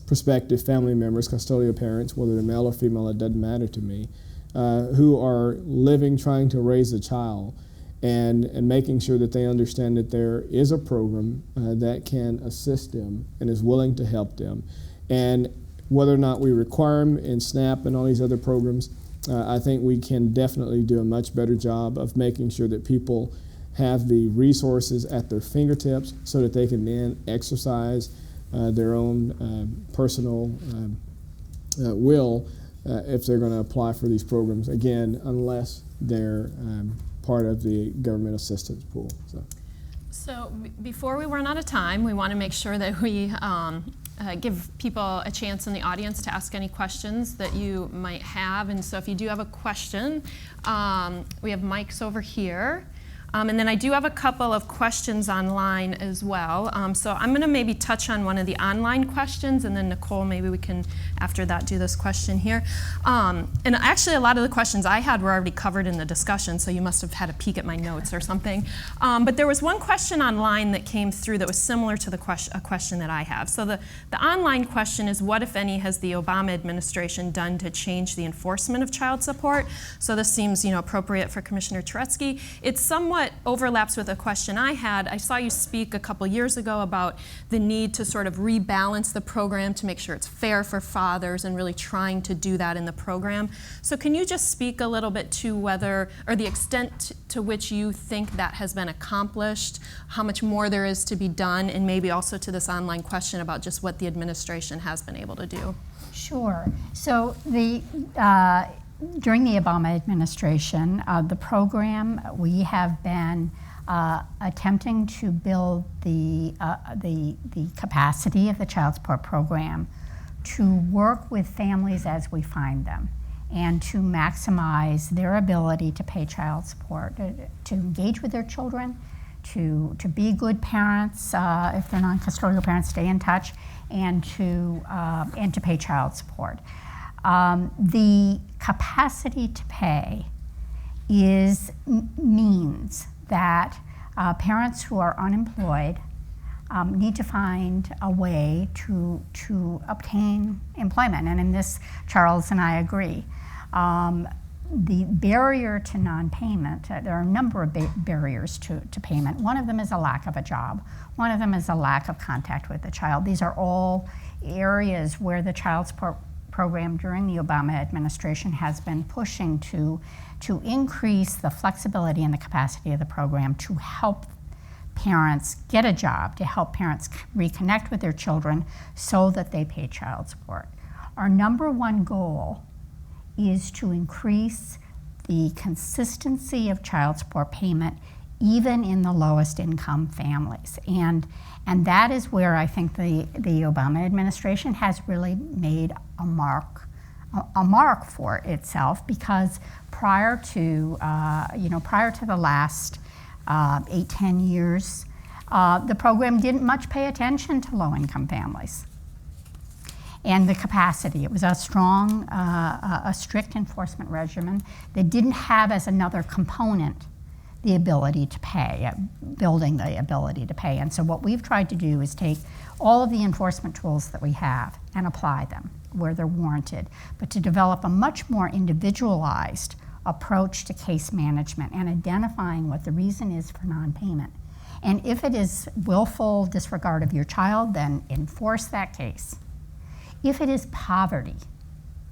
prospective family members, custodial parents, whether they're male or female, it doesn't matter to me, who are living, trying to raise a child, and making sure that they understand that there is a program that can assist them and is willing to help them. And whether or not we require them in SNAP and all these other programs, I think we can definitely do a much better job of making sure that people have the resources at their fingertips so that they can then exercise their own personal will if they're going to apply for these programs, again, unless they're part of the government assistance pool. So before we run out of time, we want to make sure that we give people a chance in the audience to ask any questions that you might have. And so if you do have a question, we have mics over here. And then I do have a couple of questions online as well. So I'm going to maybe touch on one of the online questions, and then Nicole, maybe we can, after that, do this question here. And actually, a lot of the questions I had were already covered in the discussion, so you must have had a peek at my notes or something. But there was one question online that came through that was similar to a question that I have. So the online question is, what, if any, has the Obama administration done to change the enforcement of child support? So this seems, appropriate for Commissioner Turetsky. It's somewhat overlaps with a question I had. I saw you speak a couple years ago about the need to sort of rebalance the program to make sure it's fair for fathers, and really trying to do that in the program. So can you just speak a little bit to whether, or the extent to which you think that has been accomplished, how much more there is to be done, and maybe also to this online question about just what the administration has been able to do? Sure. So during the Obama administration, the program, we have been attempting to build the capacity of the child support program to work with families as we find them, and to maximize their ability to pay child support, to engage with their children, to be good parents, if they're non-custodial parents, stay in touch, and to pay child support. The capacity to pay means that parents who are unemployed need to find a way to obtain employment. And in this, Charles and I agree. The barrier to non-payment, there are a number of barriers to payment. One of them is a lack of a job. One of them is a lack of contact with the child. These are all areas where the child support program during the Obama administration has been pushing to increase the flexibility and the capacity of the program to help parents get a job, to help parents reconnect with their children so that they pay child support. Our number one goal is to increase the consistency of child support payment even in the lowest income families. And that is where I think the Obama administration has really made a mark for itself, because prior to the last 8-10 years, the program didn't much pay attention to low-income families. and the capacity. It was a strong, a strict enforcement regimen that didn't have as another component the ability to pay, building the ability to pay. And so what we've tried to do is take all of the enforcement tools that we have and apply them where they're warranted, but to develop a much more individualized approach to case management and identifying what the reason is for non-payment. And if it is willful disregard of your child, then enforce that case. If it is poverty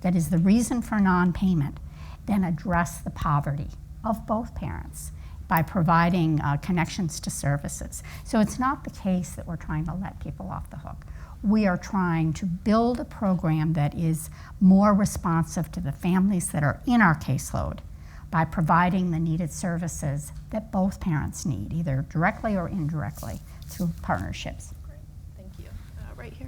that is the reason for non-payment, then address the poverty of both parents by providing connections to services. So it's not the case that we're trying to let people off the hook. We are trying to build a program that is more responsive to the families that are in our caseload by providing the needed services that both parents need, either directly or indirectly through partnerships. Great, thank you. Right here,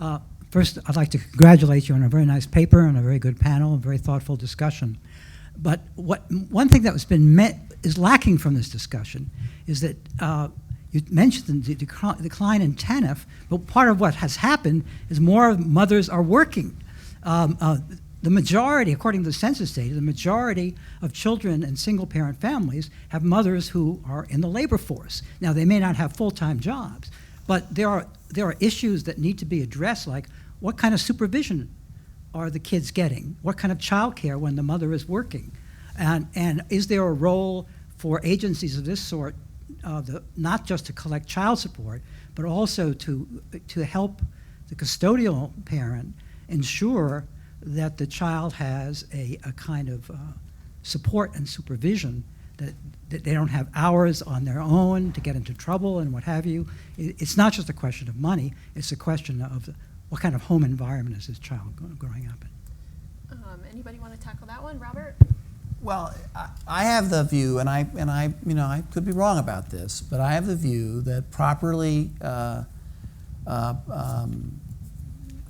Nicole. First, I'd like to congratulate you on a very nice paper and a very good panel, a very thoughtful discussion. But one thing that is lacking from this discussion is that you mentioned the decline in TANF, but part of what has happened is more mothers are working. The majority, according to the census data, the majority of children in single-parent families have mothers who are in the labor force. Now, they may not have full-time jobs, but there are issues that need to be addressed, like what kind of supervision are the kids getting? What kind of childcare when the mother is working? And is there a role for agencies of this sort, not just to collect child support, but also to help the custodial parent ensure that the child has a kind of support and supervision, that they don't have hours on their own to get into trouble and what have you. It's not just a question of money, it's a question of what kind of home environment is this child growing up in. Anybody want to tackle that one, Robert? Well, I have the view, and I could be wrong about this, but I have the view that properly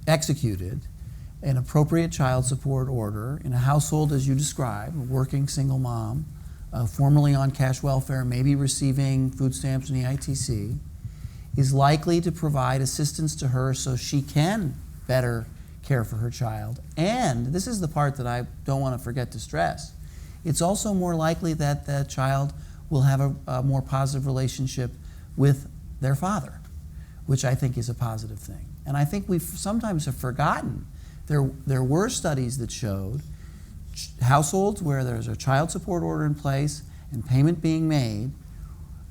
executed, an appropriate child support order in a household as you described, a working single mom, formerly on cash welfare, maybe receiving food stamps and the EITC, is likely to provide assistance to her so she can better care for her child. And this is the part that I don't want to forget to stress. It's also more likely that the child will have a more positive relationship with their father, which I think is a positive thing. And I think we sometimes have forgotten. There were studies that showed households where there's a child support order in place and payment being made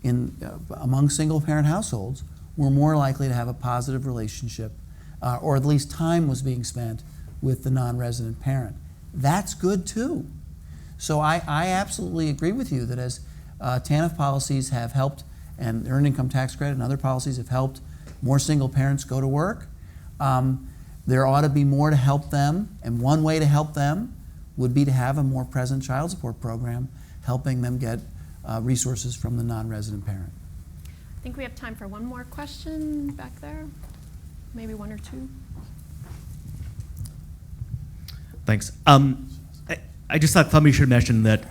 among single-parent households were more likely to have a positive relationship, or at least time was being spent with the non-resident parent. That's good too. So I absolutely agree with you that as TANF policies have helped, and Earned Income Tax Credit and other policies have helped more single parents go to work, there ought to be more to help them, and one way to help them would be to have a more present child support program helping them get resources from the non-resident parent. I think we have time for one more question back there, maybe one or two. Thanks. I just thought somebody should mention that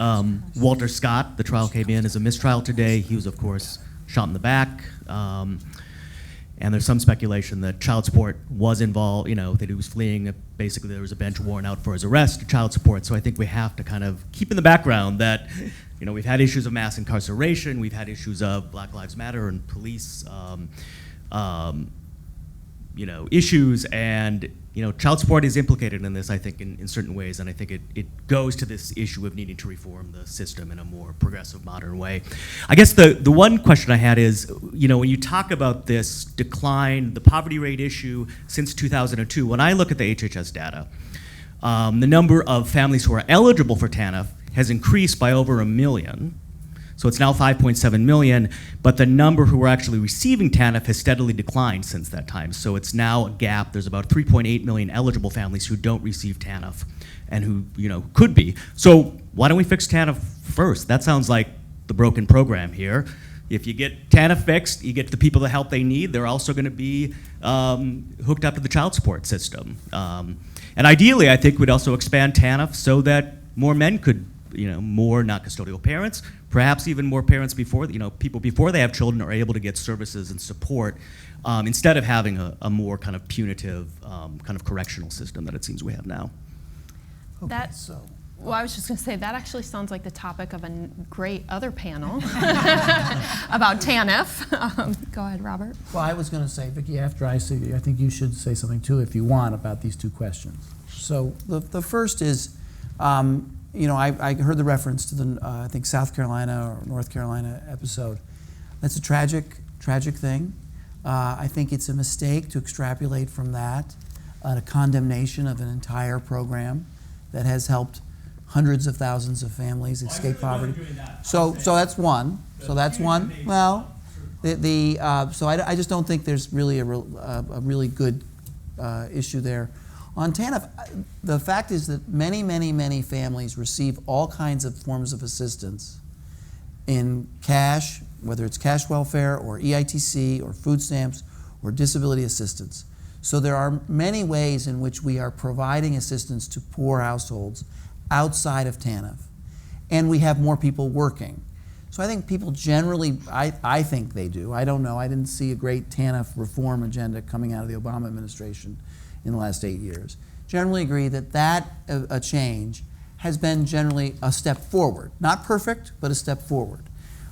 Walter Scott, the trial came in as a mistrial today. He was, of course, shot in the back. And there's some speculation that child support was involved, that he was fleeing. Basically, there was a bench warrant out for his arrest, child support. So I think we have to kind of keep in the background that, we've had issues of mass incarceration, we've had issues of Black Lives Matter and police, issues, and child support is implicated in this, I think, in certain ways, and I think it goes to this issue of needing to reform the system in a more progressive, modern way. I guess the one question I had is, when you talk about this decline, the poverty rate issue since 2002, when I look at the HHS data, the number of families who are eligible for TANF has increased by over 1 million. So it's now 5.7 million, but the number who are actually receiving TANF has steadily declined since that time. So it's now a gap. There's about 3.8 million eligible families who don't receive TANF and who, could be. So why don't we fix TANF first? That sounds like the broken program here. If you get TANF fixed, you get the people the help they need. They're also going to be hooked up to the child support system. And ideally, I think we'd also expand TANF so that more men could more non-custodial parents, perhaps even more parents before, people before they have children are able to get services and support instead of having a more kind of punitive kind of correctional system that it seems we have now. That- Okay, so. Well, I was just going to say, that actually sounds like the topic of a great other panel about TANF. Go ahead, Robert. Well, I was going to say, Vicki, after I say you, I think you should say something too, if you want, about these two questions. So the first is, I heard the reference to the, I think, South Carolina or North Carolina episode. That's a tragic thing. I think it's a mistake to extrapolate from that a condemnation of an entire program that has helped hundreds of thousands of families escape poverty. So that's one. So that's one. Well, so I just don't think there's really a really good issue there. On TANF, the fact is that many families receive all kinds of forms of assistance in cash, whether it's cash welfare or EITC or food stamps or disability assistance. So there are many ways in which we are providing assistance to poor households outside of TANF. And we have more people working. So I think people generally, I think they do. I don't know. I didn't see a great TANF reform agenda coming out of the Obama administration in the last 8 years. Generally agree that a change has been generally a step forward. Not perfect, but a step forward.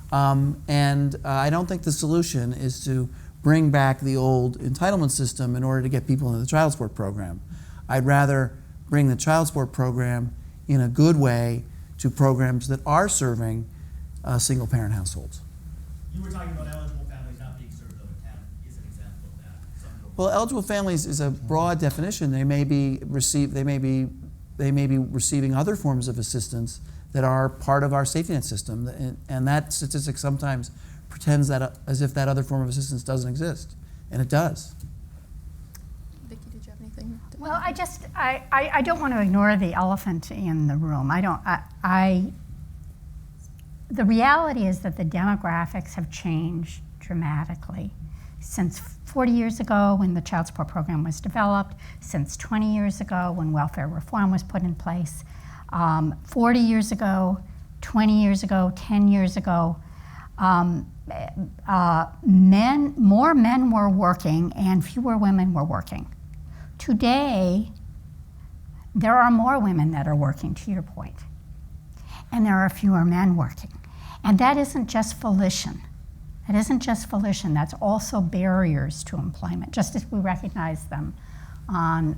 I don't think the solution is to bring back the old entitlement system in order to get people into the child support program. I'd rather bring the child support program in a good way to programs that are serving single-parent households. You were talking about eligible families not being served, though, and TANF is an example of that. Well, eligible families is a broad definition. They may be receiving other forms of assistance that are part of our safety net system, and that statistic sometimes pretends that as if that other form of assistance doesn't exist, and it does. Vicki, did you have anything? Well, I don't want to ignore the elephant in the room. The reality is that the demographics have changed dramatically since 40 years ago when the child support program was developed, since 20 years ago when welfare reform was put in place, 40 years ago, 20 years ago, 10 years ago. More men were working and fewer women were working. Today, there are more women that are working, to your point, and there are fewer men working. And that isn't just volition. That isn't just volition, that's also barriers to employment, just as we recognize them on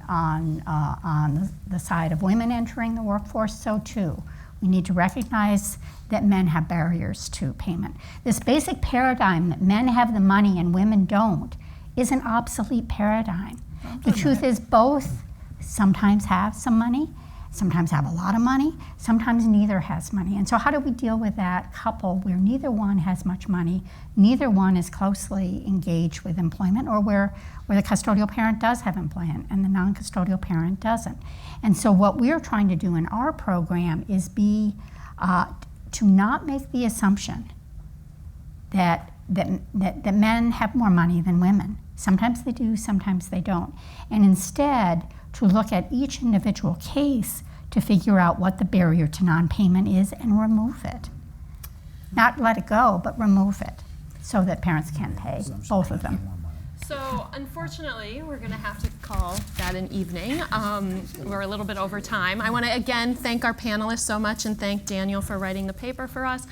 the side of women entering the workforce, so too. We need to recognize that men have barriers to payment. This basic paradigm that men have the money and women don't is an obsolete paradigm. The truth is both sometimes have some money, sometimes have a lot of money, sometimes neither has money. And so how do we deal with that couple where neither one has much money, neither one is closely engaged with employment, or where the custodial parent does have employment and the non-custodial parent doesn't? And so what we're trying to do in our program is to not make the assumption that men have more money than women. Sometimes they do, sometimes they don't. And instead, to look at each individual case to figure out what the barrier to non-payment is and remove it. Not let it go, but remove it so that parents can pay, both of them. So unfortunately, we're going to have to call that an evening. We're a little bit over time. I want to again thank our panelists so much and thank Daniel for writing the paper for us.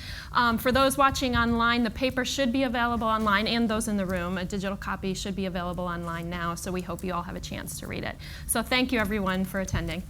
For those watching online, the paper should be available online, and those in the room. A digital copy should be available online now, so we hope you all have a chance to read it. So thank you everyone for attending.